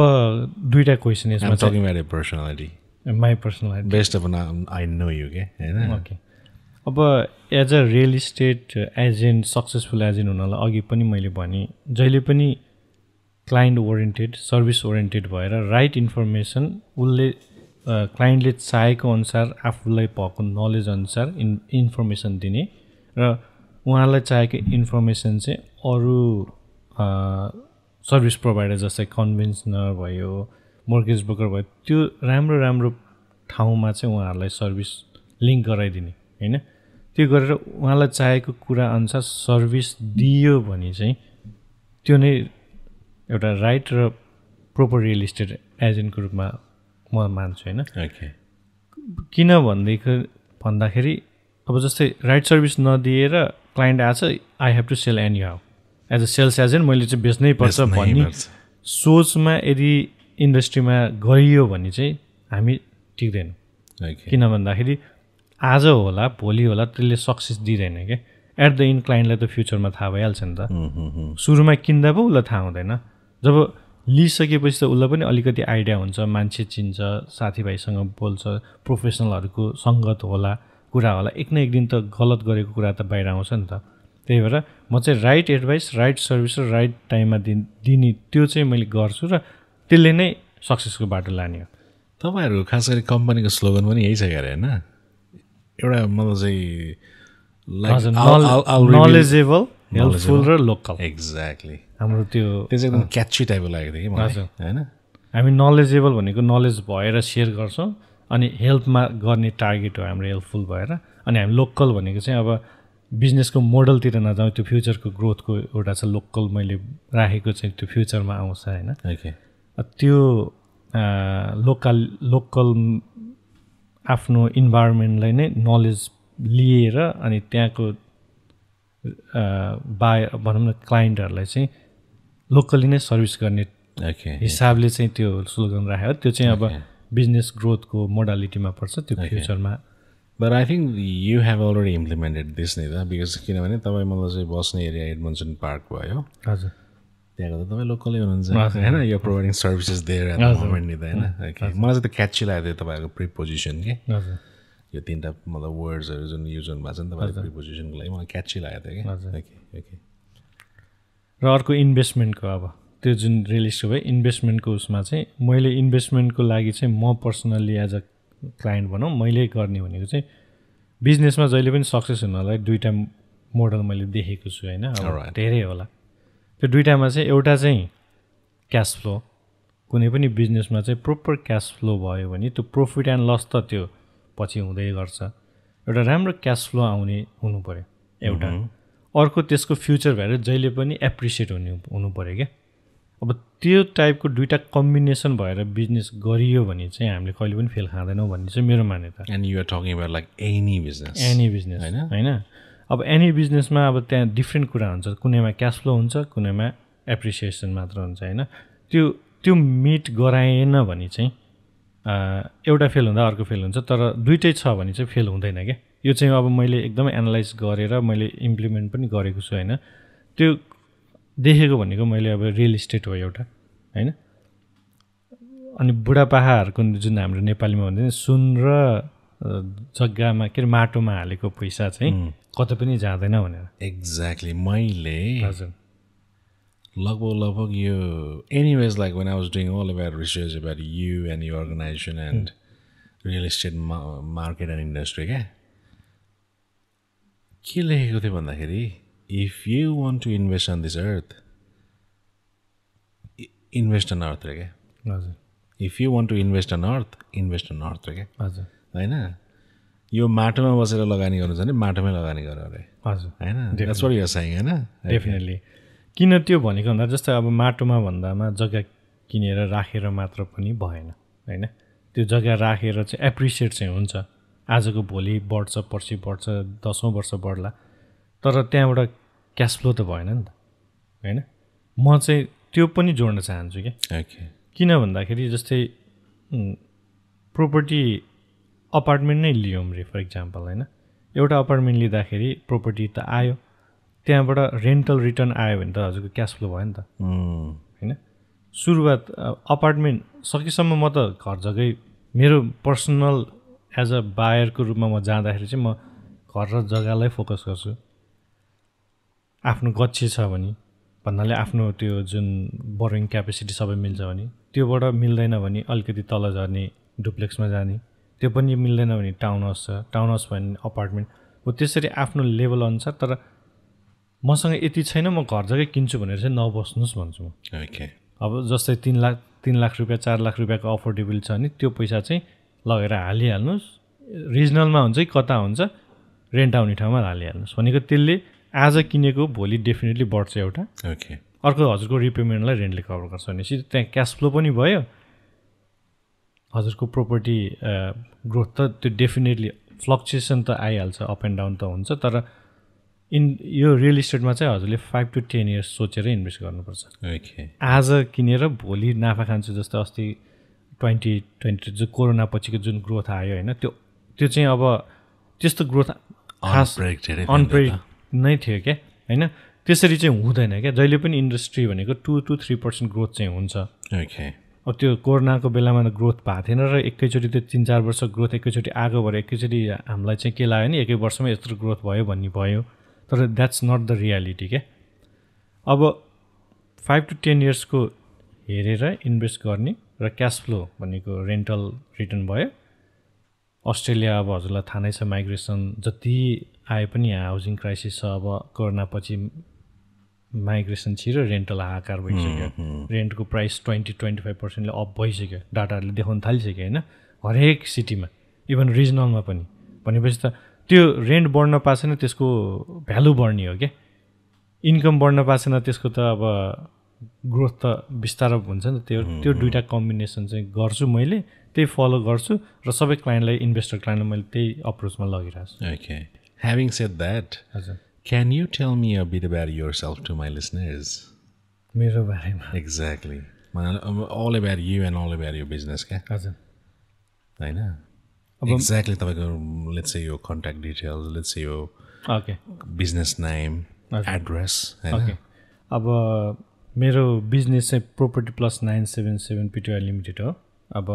दुईवटा क्वेसन यसमा talking about personality my personality best of I know you के होइन ओके अब as a real estate agent successful agent हुनलाई अघि पनि मैले भने जहिले पनि क्लाइन्ट ओरिएन्टेड सर्भिस ओरिएन्टेड भएर राइट इन्फर्मेसन उसले क्लाइन्टले चाहेको अनुसार आफूलाई भएको नलेज अनुसार इन्फर्मेसन दिने र उहाँलाई चाहेको इन्फर्मेसन चाहिँ अरू सर्भिस प्रोभाइडर जस्तै कन्भेन्सनर भयो, मोर्गेज ब्रोकर भयो, त्यो राम्रो राम्रो ठाउँमा चाहिँ उहाँहरूलाई सर्भिस लिङ्क गराइदिने होइन। त्यो गरेर उहाँलाई चाहेको कुरा अनुसार सर्भिस दियो भने चाहिँ त्यो नै एउटा राइट र प्रोपर रियल इस्टेट एजेन्टको रूपमा म मान्छु होइन। किन भन्दाखेरि अब जस्तै राइट सर्भिस नदिएर क्लाइन्ट आएछ, I have to sell anyhow, as a sales agent मैले चाहिँ बेच्नै पर्छ भन्ने सोचमा यदि इन्डस्ट्रीमा गइयो भने चाहिँ हामी टिक्दैनौँ। किन भन्दाखेरि आज होला भोलि होला त्यसले सक्सेस दिँदैन क्या। एट द इन्ड क्लाइन्टलाई त फ्युचरमा थाहा भइहाल्छ नि त। सुरुमा किन्दा पो उसलाई थाहा हुँदैन, जब लिइसकेपछि त उसलाई पनि अलिकति आइडिया हुन्छ, मान्छे चिन्छ, साथीभाइसँग बोल्छ, प्रोफेसनलहरूको सङ्गत होला, कुरा होला, एक न एक दिन त गलत गरेको कुरा त बाहिर आउँछ नि त। त्यही भएर म चाहिँ राइट एडभाइस, राइट सर्भिस र राइट टाइममा दिने त्यो चाहिँ मैले गर्छु र त्यसले नै सक्सेसको बाटो लाने हो। तपाईँहरूको खास गरी कम्पनीको स्लोगन पनि यही छ क्या होइन, एउटा मतलब चाहिँ नलेजेबल, हेल्पफुल र लोकल। एक्ज्याक्टली हाम्रो त्यो चाहिँ एकदम क्याची टाइपको लागेको थियो कि मलाई होइन। हामी नलेजेबल भनेको नलेज भएर सेयर गर्छौँ, अनि हेल्पमा गर्ने टार्गेट हो हाम्रो हेल्पफुल भएर। अनि हामी लोकल भनेको चाहिँ अब बिजनेसको मोडलतिर नजाउँ, त्यो फ्युचरको ग्रोथको एउटा छ लोकल मैले राखेको चाहिँ त्यो फ्युचरमा आउँछ होइन। त्यो लोकल आफ्नो इन्भाइरोमेन्टलाई नै नलेज लिएर अनि त्यहाँको भनौँ न क्लाइन्टहरूलाई चाहिँ लोकली नै सर्भिस गर्ने हिसाबले चाहिँ त्यो स्लोगन राखेको। त्यो चाहिँ अब बिजनेस ग्रोथको मोडालिटीमा पर्छ त्यो फ्युचरमा। But I think you have already implemented this नि त, बिकज किनभने तपाईँ मतलब चाहिँ बस्ने एरिया एडमन्सन पार्क भयो, हजुर त्यहाँको त तपाईँ लोकलै हुनुहुन्छ होइन, यो प्रोभाइडिङ सर्भिसेस दिएर एट द मोमेन्ट नि त होइन। मलाई चाहिँ त क्याची लागेको थियो तपाईँहरूको प्रिपोजिसन के, यो तिनवटा मतलब वर्ड्सहरू जुन युज हुनुभएको छ नि तपाईँको प्रिपोजिसनको लागि मलाई क्याची लागेको थियो कि। र अर्को इन्भेस्टमेन्टको अब त्यो जुन रियल इस्टेट भयो इन्भेस्टमेन्टको उसमा चाहिँ मैले इन्भेस्टमेन्टको लागि चाहिँ म पर्सनल्ली एज अ क्लाइन्ट भनौँ मैले गर्ने भनेको चाहिँ बिजनेसमा जहिले पनि सक्सेस हुनलाई दुईवटा मोडल मैले देखेको छु होइन। अब धेरै होला त्यो दुईवटामा चाहिँ एउटा चाहिँ क्यास फ्लो, कुनै पनि बिजनेसमा चाहिँ प्रोपर क्यास फ्लो भयो भने त्यो प्रफिट एन्ड लस त त्यो पछि हुँदै गर्छ, एउटा राम्रो क्यास फ्लो आउने हुनु पऱ्यो एउटा। अर्को त्यसको फ्युचर भएर जहिले पनि एप्रिसिएट हुनु पऱ्यो क्या। अब त्यो टाइपको दुईवटा कम्बिनेसन भएर बिजनेस गरियो भने चाहिँ हामीले कहिले पनि फेल खाँदैनौँ भन्ने चाहिँ मेरो मान्यता। And you are talking about like any business होइन। अब एनी बिजनेसमा अब त्यहाँ डिफ्रेन्ट कुरा हुन्छ, कुनैमा क्यास फ्लो हुन्छ, कुनैमा एप्रिसिएसन मात्र हुन्छ होइन। त्यो मिट गराएन भने चाहिँ एउटा फेल हुँदा अर्को फेल हुन्छ, तर दुइटै छ भने चाहिँ फेल हुँदैन क्या। यो चाहिँ अब मैले एकदमै एनालाइज गरेर मैले इम्प्लिमेन्ट पनि गरेको छु होइन। त्यो देखेको भनेको मैले अब रियल इस्टेट हो एउटा होइन। अनि बुढापाकाहरूको जुन हाम्रो नेपालीमा भन्छ सुन र जग्गामा के अरे माटोमा हालेको पैसा चाहिँ कतै पनि जाँदैन भनेर। एक्ज्याक्टली मैले हजुर लगभग यो anyways like when I was doing all about research about you and you organization and real estate market and industry क्या के लेखेको थियो भन्दाखेरि if you want to invest on this earth invest on earth रे क्या। हजुर if you want to invest on earth invest on earth रे क्या। हजुर होइन यो माटोमा बसेर लगानी गर्नु छ भने माटोमै लगानी गर अरे। हजुर होइन that's what you are saying होइन। डेफिनेटली किन त्यो भनेको भन्दा जस्तै अब माटोमा भन्दामा जग्गा किनेर राखेर मात्र पनि भएन होइन। त्यो जग्गा राखेर चाहिँ एप्रिसिएट चाहिँ हुन्छ, आजको भोलि बढ्छ, पर्सि बढ्छ, 10औँ वर्ष बढ्ला, तर त्यहाँबाट क्यास फ्लो त भएन नि त होइन। म चाहिँ त्यो पनि जोड्न चाहन्छु क्या। किन भन्दाखेरि जस्तै प्रोपर्टी अपार्टमेन्ट नै लियौँ रे फर इक्जाम्पल होइन। एउटा अपार्टमेन्ट लिँदाखेरि प्रोपर्टी त आयो, त्यहाँबाट रेन्टल रिटर्न आयो भने त हजुरको क्यास फ्लो भयो नि त होइन। सुरुवात अपार्टमेन्ट सकेसम्म म त घर जग्गै मेरो पर्सनल एज अ बायरको रूपमा म जाँदाखेरि चाहिँ म घर र जग्गालाई फोकस गर्छु। आफ्नो गच्छी छ भने भन्नाले आफ्नो त्यो जुन बोरोइङ क्यापेसिटी सबै मिल्छ भने, त्योबाट मिल्दैन भने अलिकति तल झर्ने डुप्लेक्समा जाने, त्यो पनि मिल्दैन भने टाउन हाउस छ, टाउन हाउस भयो भने अपार्टमेन्ट। हो त्यसरी आफ्नो लेभल अनुसार। तर मसँग यति छैन म घर जग्गै किन्छु भनेर चाहिँ नबस्नुहोस् भन्छु म। अब जस्तै 3 लाख रुपियाँ 4 लाख रुपियाँको अफोर्डेबल छ भने त्यो पैसा चाहिँ लगेर हालिहाल्नुहोस्। रिजनलमा हुन्छ कि कता हुन्छ रेन्ट आउने ठाउँमा हालिहाल्नुहोस् भनेको त्यसले आज किनेको भोलि डेफिनेटली बढ्छ एउटा। अर्को हजुरको रिपेमेन्टलाई रेन्टले कभर गर्छ भनेपछि त्यहाँ क्यास फ्लो पनि भयो। हजुरको प्रोपर्टी ग्रोथ त त्यो डेफिनेटली फ्लक्चुएसन त आइहाल्छ, अप एन्ड डाउन त हुन्छ। तर यो रियल इस्टेटमा चाहिँ हजुरले 5 to 10 इयर्स सोचेर इन्भेस्ट गर्नुपर्छ। आज किनेर भोलि नाफा खान्छु जस्तो अस्ति 2020 जो कोरोना पछिको जुन ग्रोथ आयो होइन त्यो चाहिँ अब त्यस्तो ग्रोथ अनप्रेडिक्ट नै थियो क्या होइन। त्यसरी चाहिँ हुँदैन क्या। जहिले पनि इन्डस्ट्री भनेको 2 to 3% ग्रोथ चाहिँ हुन्छ। अब त्यो कोरोनाको बेलामा त ग्रोथ भएको थिएन र एकैचोटि त्यो 3-4 वर्ष ग्रोथ एकैचोटि आगो भएर एकैचोटि हामीलाई चाहिँ के लाग्यो नि एकै वर्षमा यत्रो ग्रोथ भयो भन्ने भयो। तर द्याट्स नट द रियालिटी क्या। अब 5 to 10 इयर्सको हेरेर इन्भेस्ट गर्ने र क्यास फ्लो भनेको रेन्टल रिटर्न भयो। अस्ट्रेलिया अब हजुरलाई थाहा नै छ माइग्रेसन जति आए पनि यहाँ हाउसिङ क्राइसिस छ। अब कोरोना पछि माइग्रेसन छिरो रेन्टल हाहाकार भइसक्यो। रेन्टको प्राइस 20-25% अप भइसक्यो। डाटाहरूले देखाउन थालिसक्यो होइन हरेक सिटीमा इभन रिजनलमा पनि। भनेपछि त त्यो रेन्ट बढ्न पाएन त्यसको भ्यालु बढ्ने हो क्या। इन्कम बढ्न पाएन त्यसको त अब ग्रोथ त बिस्तारै हुन्छ नि त। त्यो दुईवटा कम्बिनेसन चाहिँ गर्छु मैले, त्यही फलो गर्छु र सबै क्लाइन्टलाई इन्भेस्टर क्लाइन्टलाई मैले त्यही अप्रोचमा लगिरहेको छु। Having said that, can you tell me a bit about yourself to my listeners? मेरो बारेमा? Exactly. All about you and all about your business, क्या? हजुर होइन एक्ज्याक्टली तपाईँको let's say your contact details, let's say your business name, address. Okay अब मेरो बिजनेस चाहिँ प्रोपर्टी प्लस 977 पिटिआई लिमिटेड हो। अब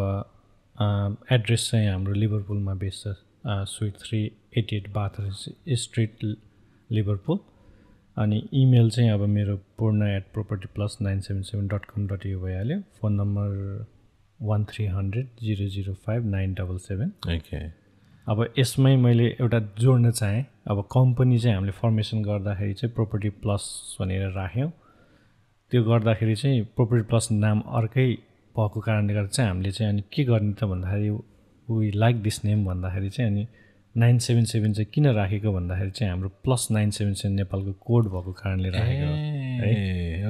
एड्रेस चाहिँ हाम्रो लिभरपुलमा बेस छ, स्विट 388 बाथर्स स्ट्रिट लिभरपुल। अनि इमेल चाहिँ अब मेरो purna@propertyplus977.com.au भइहाल्यो। Phone number 1300-005-977। अब यसमै मैले एउटा जोड्न चाहेँ। अब कम्पनी चाहिँ हामीले फर्मेसन गर्दाखेरि चाहिँ प्रोपर्टी प्लस भनेर राख्यौँ। त्यो गर्दाखेरि चाहिँ प्रोपर्टी प्लस नाम अर्कै भएको कारणले गर्दा चाहिँ हामीले चाहिँ अनि के गर्ने त भन्दाखेरि वी लाइक दिस नेम भन्दाखेरि चाहिँ अनि 977 चाहिँ किन राखेको भन्दाखेरि चाहिँ हाम्रो प्लस 977 नेपालको कोड भएको कारणले राखेको है।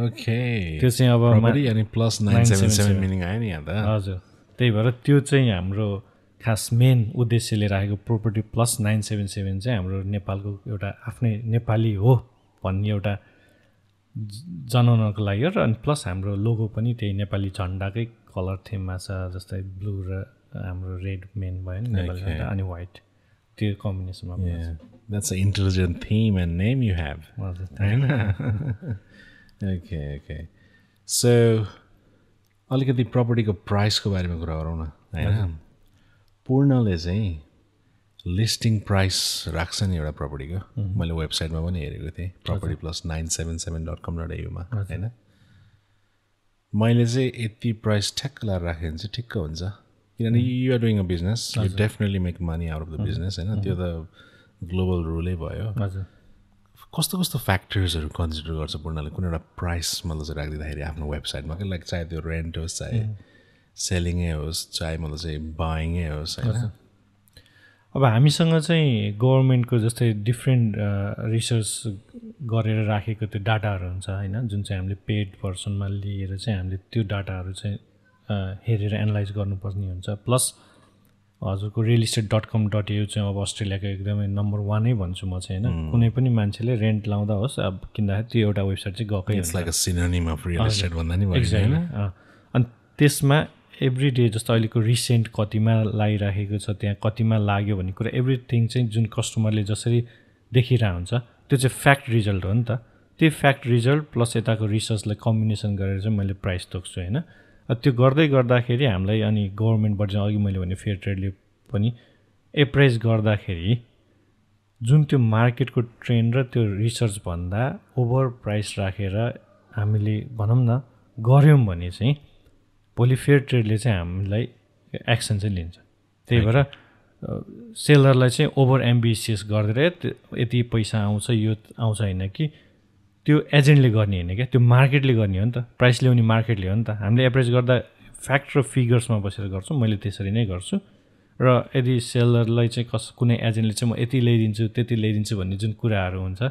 ओके त्यो चाहिँ अब अनि प्लस 977 मिनिङ आयो नि यहाँ त। हजुर त्यही भएर त्यो चाहिँ हाम्रो खास मेन उद्देश्यले राखेको प्रोपर्टी प्लस 977 चाहिँ हाम्रो नेपालको एउटा आफ्नै नेपाली हो भन्ने एउटा जनाउनको लागि हो। र अनि प्लस हाम्रो लोगो पनि त्यही नेपाली झन्डाकै कलर थिममा छ, जस्तै ब्लू र हाम्रो रेड मेन भयो नि नेपाली झन्डा अनि व्हाइट त्यो कम्बिनेसनमा। That's an intelligent theme and name you have. Okay. So अलिकति प्रपर्टीको प्राइसको बारेमा कुरा गरौँ न होइन। पूर्णले चाहिँ लिस्टिङ प्राइस राख्छ नि एउटा प्रपर्टीको। मैले वेबसाइटमा पनि हेरेको थिएँ propertyplus977.com.au मा होइन। मैले चाहिँ यति प्राइस ठ्याक्क लगाएर राखेँ भने चाहिँ ठिक्क हुन्छ। किनभने you are doing a business, you definitely make money out of the business होइन। त्यो त ग्लोबल रुलै भयो। कस्तो कस्तो फ्याक्टर्सहरू कन्सिडर गर्छ पूर्णले कुनै एउटा प्राइस मतलब चाहिँ राखिदिँदाखेरि आफ्नो वेबसाइटमा कि लाइक चाहे त्यो रेन्ट होस् चाहे सेलिङै होस् चाहे मतलब चाहिँ बाइङै होस् होइन। अब हामीसँग चाहिँ गभर्मेन्टको जस्तै डिफ्रेन्ट रिसर्च गरेर राखेको त्यो डाटाहरू हुन्छ होइन, जुन चाहिँ हामीले पेड भर्सनमा लिएर चाहिँ हामीले त्यो डाटाहरू चाहिँ हेरेर एनालाइज गर्नुपर्ने हुन्छ। प्लस हजुरको realestate.com.au चाहिँ अब अस्ट्रेलियाको एकदमै नम्बर 1 नै भन्छु म चाहिँ होइन। कुनै पनि मान्छेले रेन्ट लाउँदा होस् अब किन्दाखेरि त्यो एउटा वेबसाइट चाहिँ गएकै it's like a synonym of real estate भन्दा नि भयो हैन। अनि त्यसमा एभ्री डे जस्तो अहिलेको रिसेन्ट कतिमा लागिराखेको छ त्यहाँ कतिमा लाग्यो भन्ने कुरा एभ्रिथिङ चाहिँ जुन कस्टमरले जसरी देखिरहेको हुन्छ त्यो चाहिँ फ्याक्ट रिजल्ट हो नि त। त्यो फ्याक्ट रिजल्ट प्लस यताको रिसर्चलाई कम्बिनेसन गरेर चाहिँ मैले प्राइस तोक्छु होइन। त्यो गर्दै गर्दाखेरि हामीलाई अनि गभर्मेन्टबाट चाहिँ अघि मैले भने फेयर ट्रेडले पनि एप्राइज गर्दाखेरि जुन त्यो मार्केटको ट्रेन्ड र त्यो रिसर्चभन्दा ओभर प्राइस राखेर हामीले भनौँ न गऱ्यौँ भने चाहिँ भोलि फेयर ट्रेडले चाहिँ हामीलाई एक्सन चाहिँ लिन्छ। त्यही भएर सेलरलाई चाहिँ ओभर एम्बिसियस गरिदिएर यति पैसा आउँछ यो आउँछ होइन कि त्यो एजेन्टले गर्ने होइन क्या, त्यो मार्केटले गर्ने हो नि त, प्राइस ल्याउने मार्केटले हो नि त। हामीले एभरेज गर्दा फ्याक्ट र फिगर्समा बसेर गर्छौँ, मैले त्यसरी नै गर्छु। र यदि सेलरलाई चाहिँ कुनै एजेन्टले चाहिँ म यति ल्याइदिन्छु त्यति ल्याइदिन्छु भन्ने जुन कुराहरू हुन्छ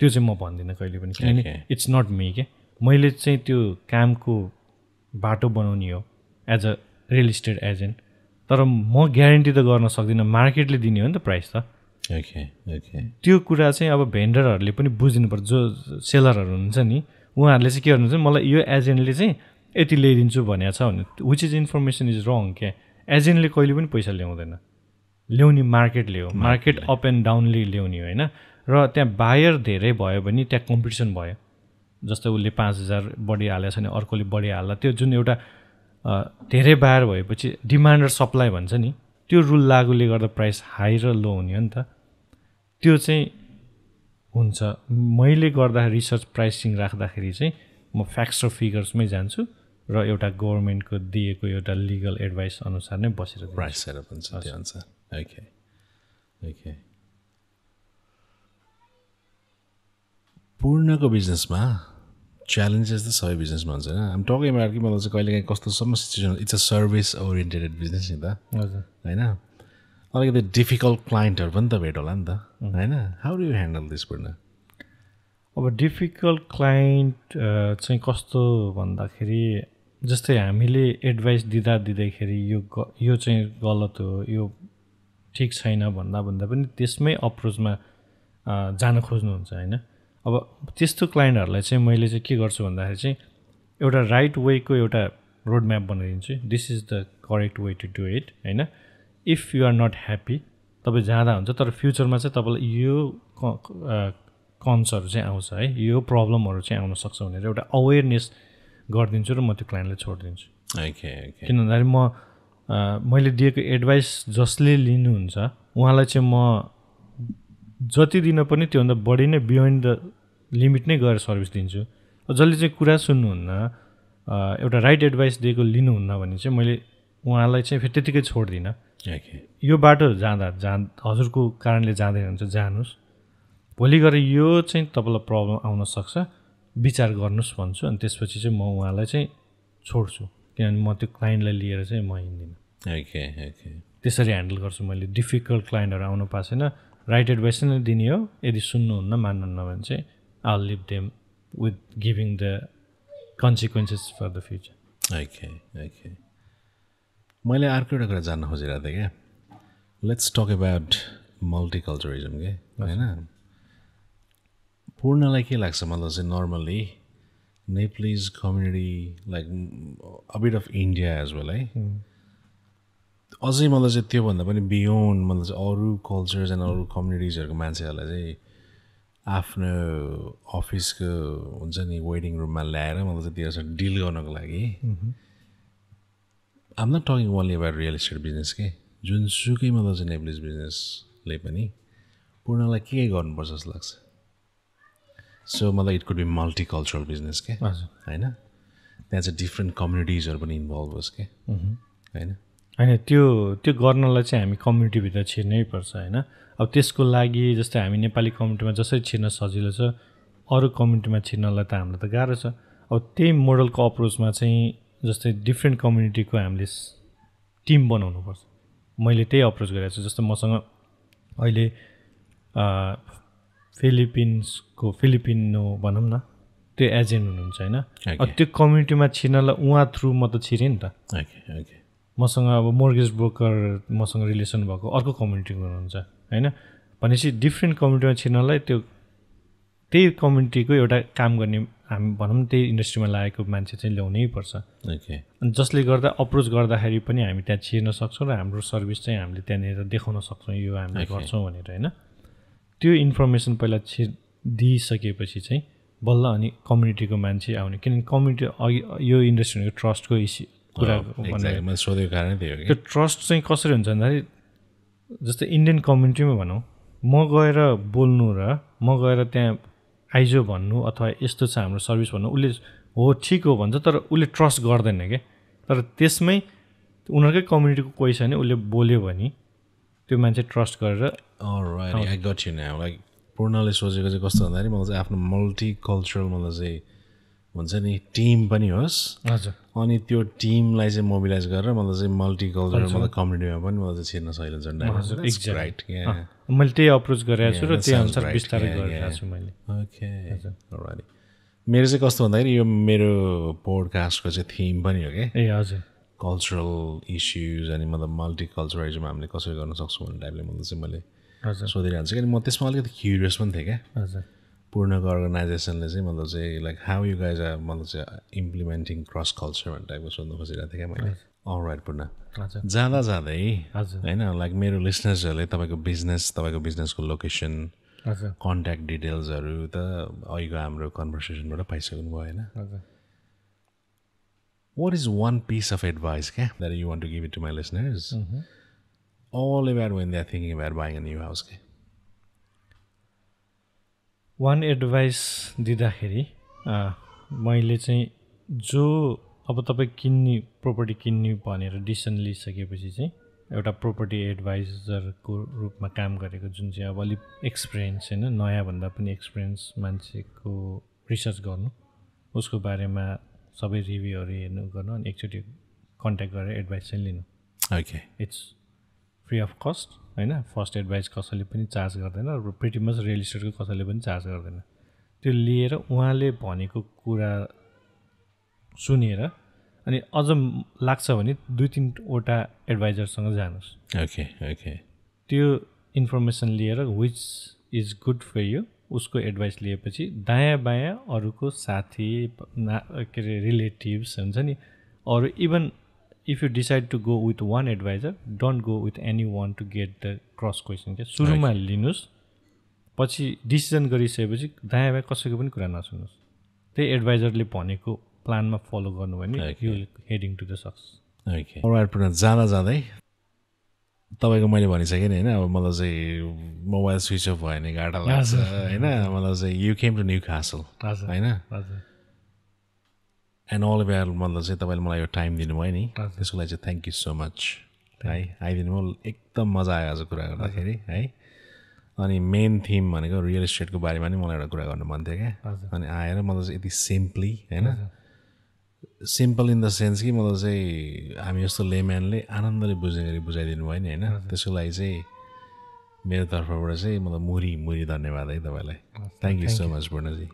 त्यो चाहिँ म भन्दिनँ कहिले पनि, किनभने इट्स नट मी के। मैले चाहिँ त्यो कामको बाटो बनाउने हो as a real estate agent, तर म ग्यारेन्टी त गर्न सक्दिनँ, मार्केटले दिने हो नि त प्राइस त। त्यो कुरा चाहिँ अब भेन्डरहरूले पनि बुझिनु पर्छ, जो सेलरहरू हुन्छ नि उहाँहरूले चाहिँ के गर्नुहुन्छ, मलाई यो एजेन्टले चाहिँ यति ल्याइदिन्छु भनेको छ भने विच इज इन्फर्मेसन इज रङ क्या। एजेन्टले कहिले पनि पैसा ल्याउँदैन, ल्याउने मार्केटले हो, मार्केट अप एन्ड डाउनले ल्याउने होइन। र त्यहाँ बायर धेरै भयो भने त्यहाँ कम्पिटिसन भयो, जस्तै उसले 5,000 बढी हालेको छ भने अर्कोले बढी हाल्ला, त्यो जुन एउटा धेरै बायर भएपछि डिमान्ड र सप्लाई भन्छ नि, त्यो रुल लागुले गर्दा प्राइस हाई र लो हुने हो नि त। त्यो चाहिँ हुन्छ। मैले गर्दा रिसर्च प्राइसिङ राख्दाखेरि चाहिँ म फ्याक्ट्स र फिगर्समै जान्छु र एउटा गभर्मेन्टको दिएको एउटा लिगल एडभाइस अनुसार नै बसेर प्राइस हेरेर पनि छ त्यो अनुसार। ओके पूर्णको बिजनेसमा च्यालेन्जेस त सबै बिजनेसमा हुन्छ होइन। आम टकिङ अबाउट कि मतलब चाहिँ कहिलेकाहीँ कस्तोसम्म situation, it's a service oriented business नि त होइन। अलिकति डिफिकल्ट क्लाइन्टहरू पनि त भेट होला नि त होइन। How do you handle this पूर्ण? अब डिफिकल्ट क्लाइन्ट चाहिँ कस्तो भन्दाखेरि जस्तै हामीले एडभाइस दिँदाखेरि यो चाहिँ गलत हो, यो ठिक छैन भन्दा पनि त्यसमै अप्रोचमा जान खोज्नुहुन्छ होइन। अब त्यस्तो क्लाइन्टहरूलाई चाहिँ मैले चाहिँ के गर्छु भन्दाखेरि चाहिँ एउटा राइट वेको एउटा रोड म्याप बनाइदिन्छु, this is the correct way to do it होइन। If you are not happy तपाईँ जाँदा हुन्छ, तर फ्युचरमा चाहिँ तपाईँलाई यो कन्सहरू चाहिँ आउँछ है, यो प्रब्लमहरू चाहिँ आउन सक्छ भनेर एउटा अवेरनेस गरिदिन्छु र म त्यो क्लाइन्टलाई छोडिदिन्छु। किन भन्दाखेरि मैले दिएको एडभाइस जसले लिनुहुन्छ उहाँलाई चाहिँ म जति दिन पनि त्योभन्दा बढी नै बियोन्ड द लिमिट नै गएर सर्भिस दिन्छु। जसले चाहिँ कुरा सुन्नुहुन्न, एउटा राइट एडभाइस दिएको लिनुहुन्न भने चाहिँ मैले उहाँलाई चाहिँ फेरि त्यतिकै छोड्दिनँ। यो बाटो हजुरको कारणले जाँदै हुन्छ, जानुहोस्, भोलि गएर यो चाहिँ तपाईँलाई प्रब्लम आउन सक्छ, विचार गर्नुहोस् भन्छु। अनि त्यसपछि चाहिँ म उहाँलाई चाहिँ छोड्छु, किनभने म त्यो क्लाइन्टलाई लिएर चाहिँ म हिँड्दिनँ। त्यसरी ह्यान्डल गर्छु मैले। डिफिकल्ट क्लाइन्टहरू आउनु पाएको छैन, राइट एडभाइस नै दिने हो, यदि सुन्नुहुन्न मान्नुहुन्न भने चाहिँ I will leave them with giving the consequences for the future. मैले अर्को एउटा कुरा जान्न खोजिरहेको थिएँ क्या। लेट्स टक अबाउट मल्टिकल्चरिजम के होइन। पूर्णलाई के लाग्छ मतलब चाहिँ normally Nepalese community like a bit of India as well है, अझै मतलब चाहिँ त्योभन्दा पनि बियोन्ड मतलब चाहिँ अरू कल्चर्स एन्ड अरू कम्युनिटिजहरूको मान्छेहरूलाई चाहिँ आफ्नो अफिसको हुन्छ नि वेटिङ रुममा ल्याएर मतलब चाहिँ त्योसँग डिल गर्नको लागि I'm not talking only about real estate business के, जुनसुकै मतलब चाहिँ नेप्लिज बिजनेसले पनि पूर्णलाई के गर्नुपर्छ जस्तो लाग्छ? सो मतलब it could be multicultural business के होइन, त्यहाँ चाहिँ डिफ्रेन्ट कम्युनिटिजहरू पनि इन्भल्भ होस् के होइन। त्यो गर्नलाई चाहिँ हामी कम्युनिटीभित्र छिर्नै पर्छ होइन। अब त्यसको लागि जस्तै हामी नेपाली कम्युनिटीमा जसरी छिर्न सजिलो छ, अरू कम्युनिटीमा छिर्नलाई त हामीलाई त गाह्रो छ। अब त्यही मोडलको अप्रोचमा चाहिँ जस्तै डिफ्रेन्ट कम्युनिटीको हामीले टिम बनाउनुपर्छ। मैले त्यही अप्रोच गरेको छु। जस्तो मसँग अहिले फिलिपिनो भनौँ न त्यो एजेन्ट हुनुहुन्छ होइन। अब त्यो कम्युनिटीमा छिर्नलाई उहाँ थ्रु म त छिरेँ नि त। मसँग अब मोर्गेज ब्रोकर मसँग रिलेसन भएको अर्को कम्युनिटीको हुनुहुन्छ होइन। भनेपछि डिफ्रेन्ट कम्युनिटीमा छिर्नलाई त्यही कम्युनिटीको एउटा काम गर्ने हामी भनौँ न त्यही इन्डस्ट्रीमा लागेको मान्छे चाहिँ ल्याउनै पर्छ। अनि जसले गर्दा अप्रोच गर्दाखेरि पनि हामी त्यहाँ छिर्न सक्छौँ र हाम्रो सर्भिस चाहिँ हामीले त्यहाँनिर देखाउन सक्छौँ यो हामीले गर्छौँ भनेर होइन। त्यो इन्फर्मेसन पहिला दिइसकेपछि चाहिँ बल्ल अनि कम्युनिटीको मान्छे आउने, किनभने कम्युनिटी यो इन्डस्ट्रीको ट्रस्टको कुरा त्यो ट्रस्ट चाहिँ कसरी हुन्छ भन्दाखेरि जस्तै इन्डियन कम्युनिटीमा भनौँ, म गएर बोल्नु र म गएर त्यहाँ आइजो भन्नु अथवा यस्तो छ हाम्रो सर्भिस भन्नु, उसले हो ठिक हो भन्छ, तर उसले ट्रस्ट गर्दैन क्या। तर त्यसमै उनीहरूकै कम्युनिटीको कोही छ भने उसले बोल्यो भने त्यो मान्छे ट्रस्ट गरेर Alright, I got you now. Like पूर्णले सोचेको चाहिँ कस्तो भन्दाखेरि मलाई चाहिँ आफ्नो मल्टिकल्चरल मतलब चाहिँ हुन्छ नि टिम पनि होस् हजुर अनि त्यो टिमलाई चाहिँ मोबिलाइज गरेर मतलब चाहिँ मल्टिकल्चरल मतलब कम्युनिटीमा पनि मतलब चाहिँ छिर्न सकिन्छ Exactly. राइट मैले त्यही अप्रोच गरेको छु र त्यही अनुसार बिस्तारै गरिरहेको छु मैले ओके alright. मेरो चाहिँ कस्तो भन्दाखेरि यो मेरो पोडकास्टको चाहिँ थिम पनि हो क्या ए हजुर कल्चरल इस्युज अनि मतलब मल्टिकल्चरलिजम हामीले कसरी गर्न सक्छौँ भन्ने टाइपले मतलब चाहिँ मैले हजुर सोधिरहन्छु किन म त्यसमा अलिकति क्युरियस पनि थिएँ क्या हजुर पूर्णको अर्गनाइजेसनले चाहिँ मतलब चाहिँ like how you guys are मतलब चाहिँ इम्प्लिमेन्टिङ क्रस कल्चर भन्ने टाइपको सोध्नु खोजिरहेको थिएँ क्या मैले अलराइट पूर्ण हजुर जाँदा जाँदै हजुर होइन लाइक मेरो लिसनर्सहरूले तपाईँको बिजनेसको लोकेसन हजुर कन्ट्याक्ट डिटेल्सहरू त अहिलेको हाम्रो कन्भर्सेसनबाट पाइसक्नु भयो होइन हजुर What is one piece of advice that you want to give it to my listeners all about when they're thinking about buying a new house? One advice दिँदाखेरि मैले चाहिँ जो अब तपाईँ प्रोपर्टी किन्ने भनेर डिसिसन लिइसकेपछि चाहिँ एउटा प्रोपर्टी एडभाइजरको रूपमा काम गरेको जुन चाहिँ अब अलिक एक्सपिरियन्स होइन नयाँभन्दा पनि एक्सपिरियन्स मान्छेको रिसर्च गर्नु उसको बारेमा सबै रिभ्यूहरू हेर्नु गर्नु अनि एकचोटि कन्ट्याक्ट गरेर एडभाइस चाहिँ लिनु okay it's free of cost होइन फर्स्ट एडभाइस कसैले पनि चार्ज गर्दैन र प्रिटी मच रियल इस्टेटको कसैले पनि चार्ज गर्दैन त्यो लिएर उहाँले भनेको कुरा सुनेर अनि अझ लाग्छ भने 2-3वटा एडभाइजरसँग जानुहोस् ओके ओके त्यो इन्फर्मेसन लिएर which is good for you उसको एडभाइस लिएपछि दायाँ बायाँ अरूको साथी के अरे रिलेटिभ्स हुन्छ नि अरू even if you decide to go with one adviser don't go with any one to get the cross question क्या सुरुमा लिनुहोस् पछि डिसिजन गरिसकेपछि दायाँ बायाँ कसैको पनि कुरा नसुन्नुहोस् त्यही एडभाइजरले भनेको प्लानमा फलो गर्नु भने you heading to the success okay alright जाँदा जाँदै तपाईँको मैले भनिसकेँ नि होइन अब मलाई चाहिँ मोबाइल स्विच अफ भयो भने गाडा लाग्छ होइन मलाई चाहिँ you came to Newcastle होइन एन्ड अल अबाउट मतलब चाहिँ तपाईँले मलाई यो टाइम दिनुभयो नि त्यसको लागि चाहिँ थ्याङ्क यू सो मच है आइदिनु म एकदम मजा आयो आज कुरा गर्दाखेरि है अनि मेन थिम भनेको रियल इस्टेटको बारेमा नि मलाई एउटा कुरा गर्नु मन थियो क्या अनि आएर मतलब चाहिँ यति सिम्पली होइन सिम्पल इन द सेन्स कि मतलब चाहिँ हामी जस्तो लेम्यानले आनन्दले बुझ्ने गरी बुझाइदिनु भयो नि होइन त्यसको लागि चाहिँ मेरो तर्फबाट चाहिँ मतलब मुरी धन्यवाद है तपाईँलाई थ्याङ्क यू सो मच पूर्णजी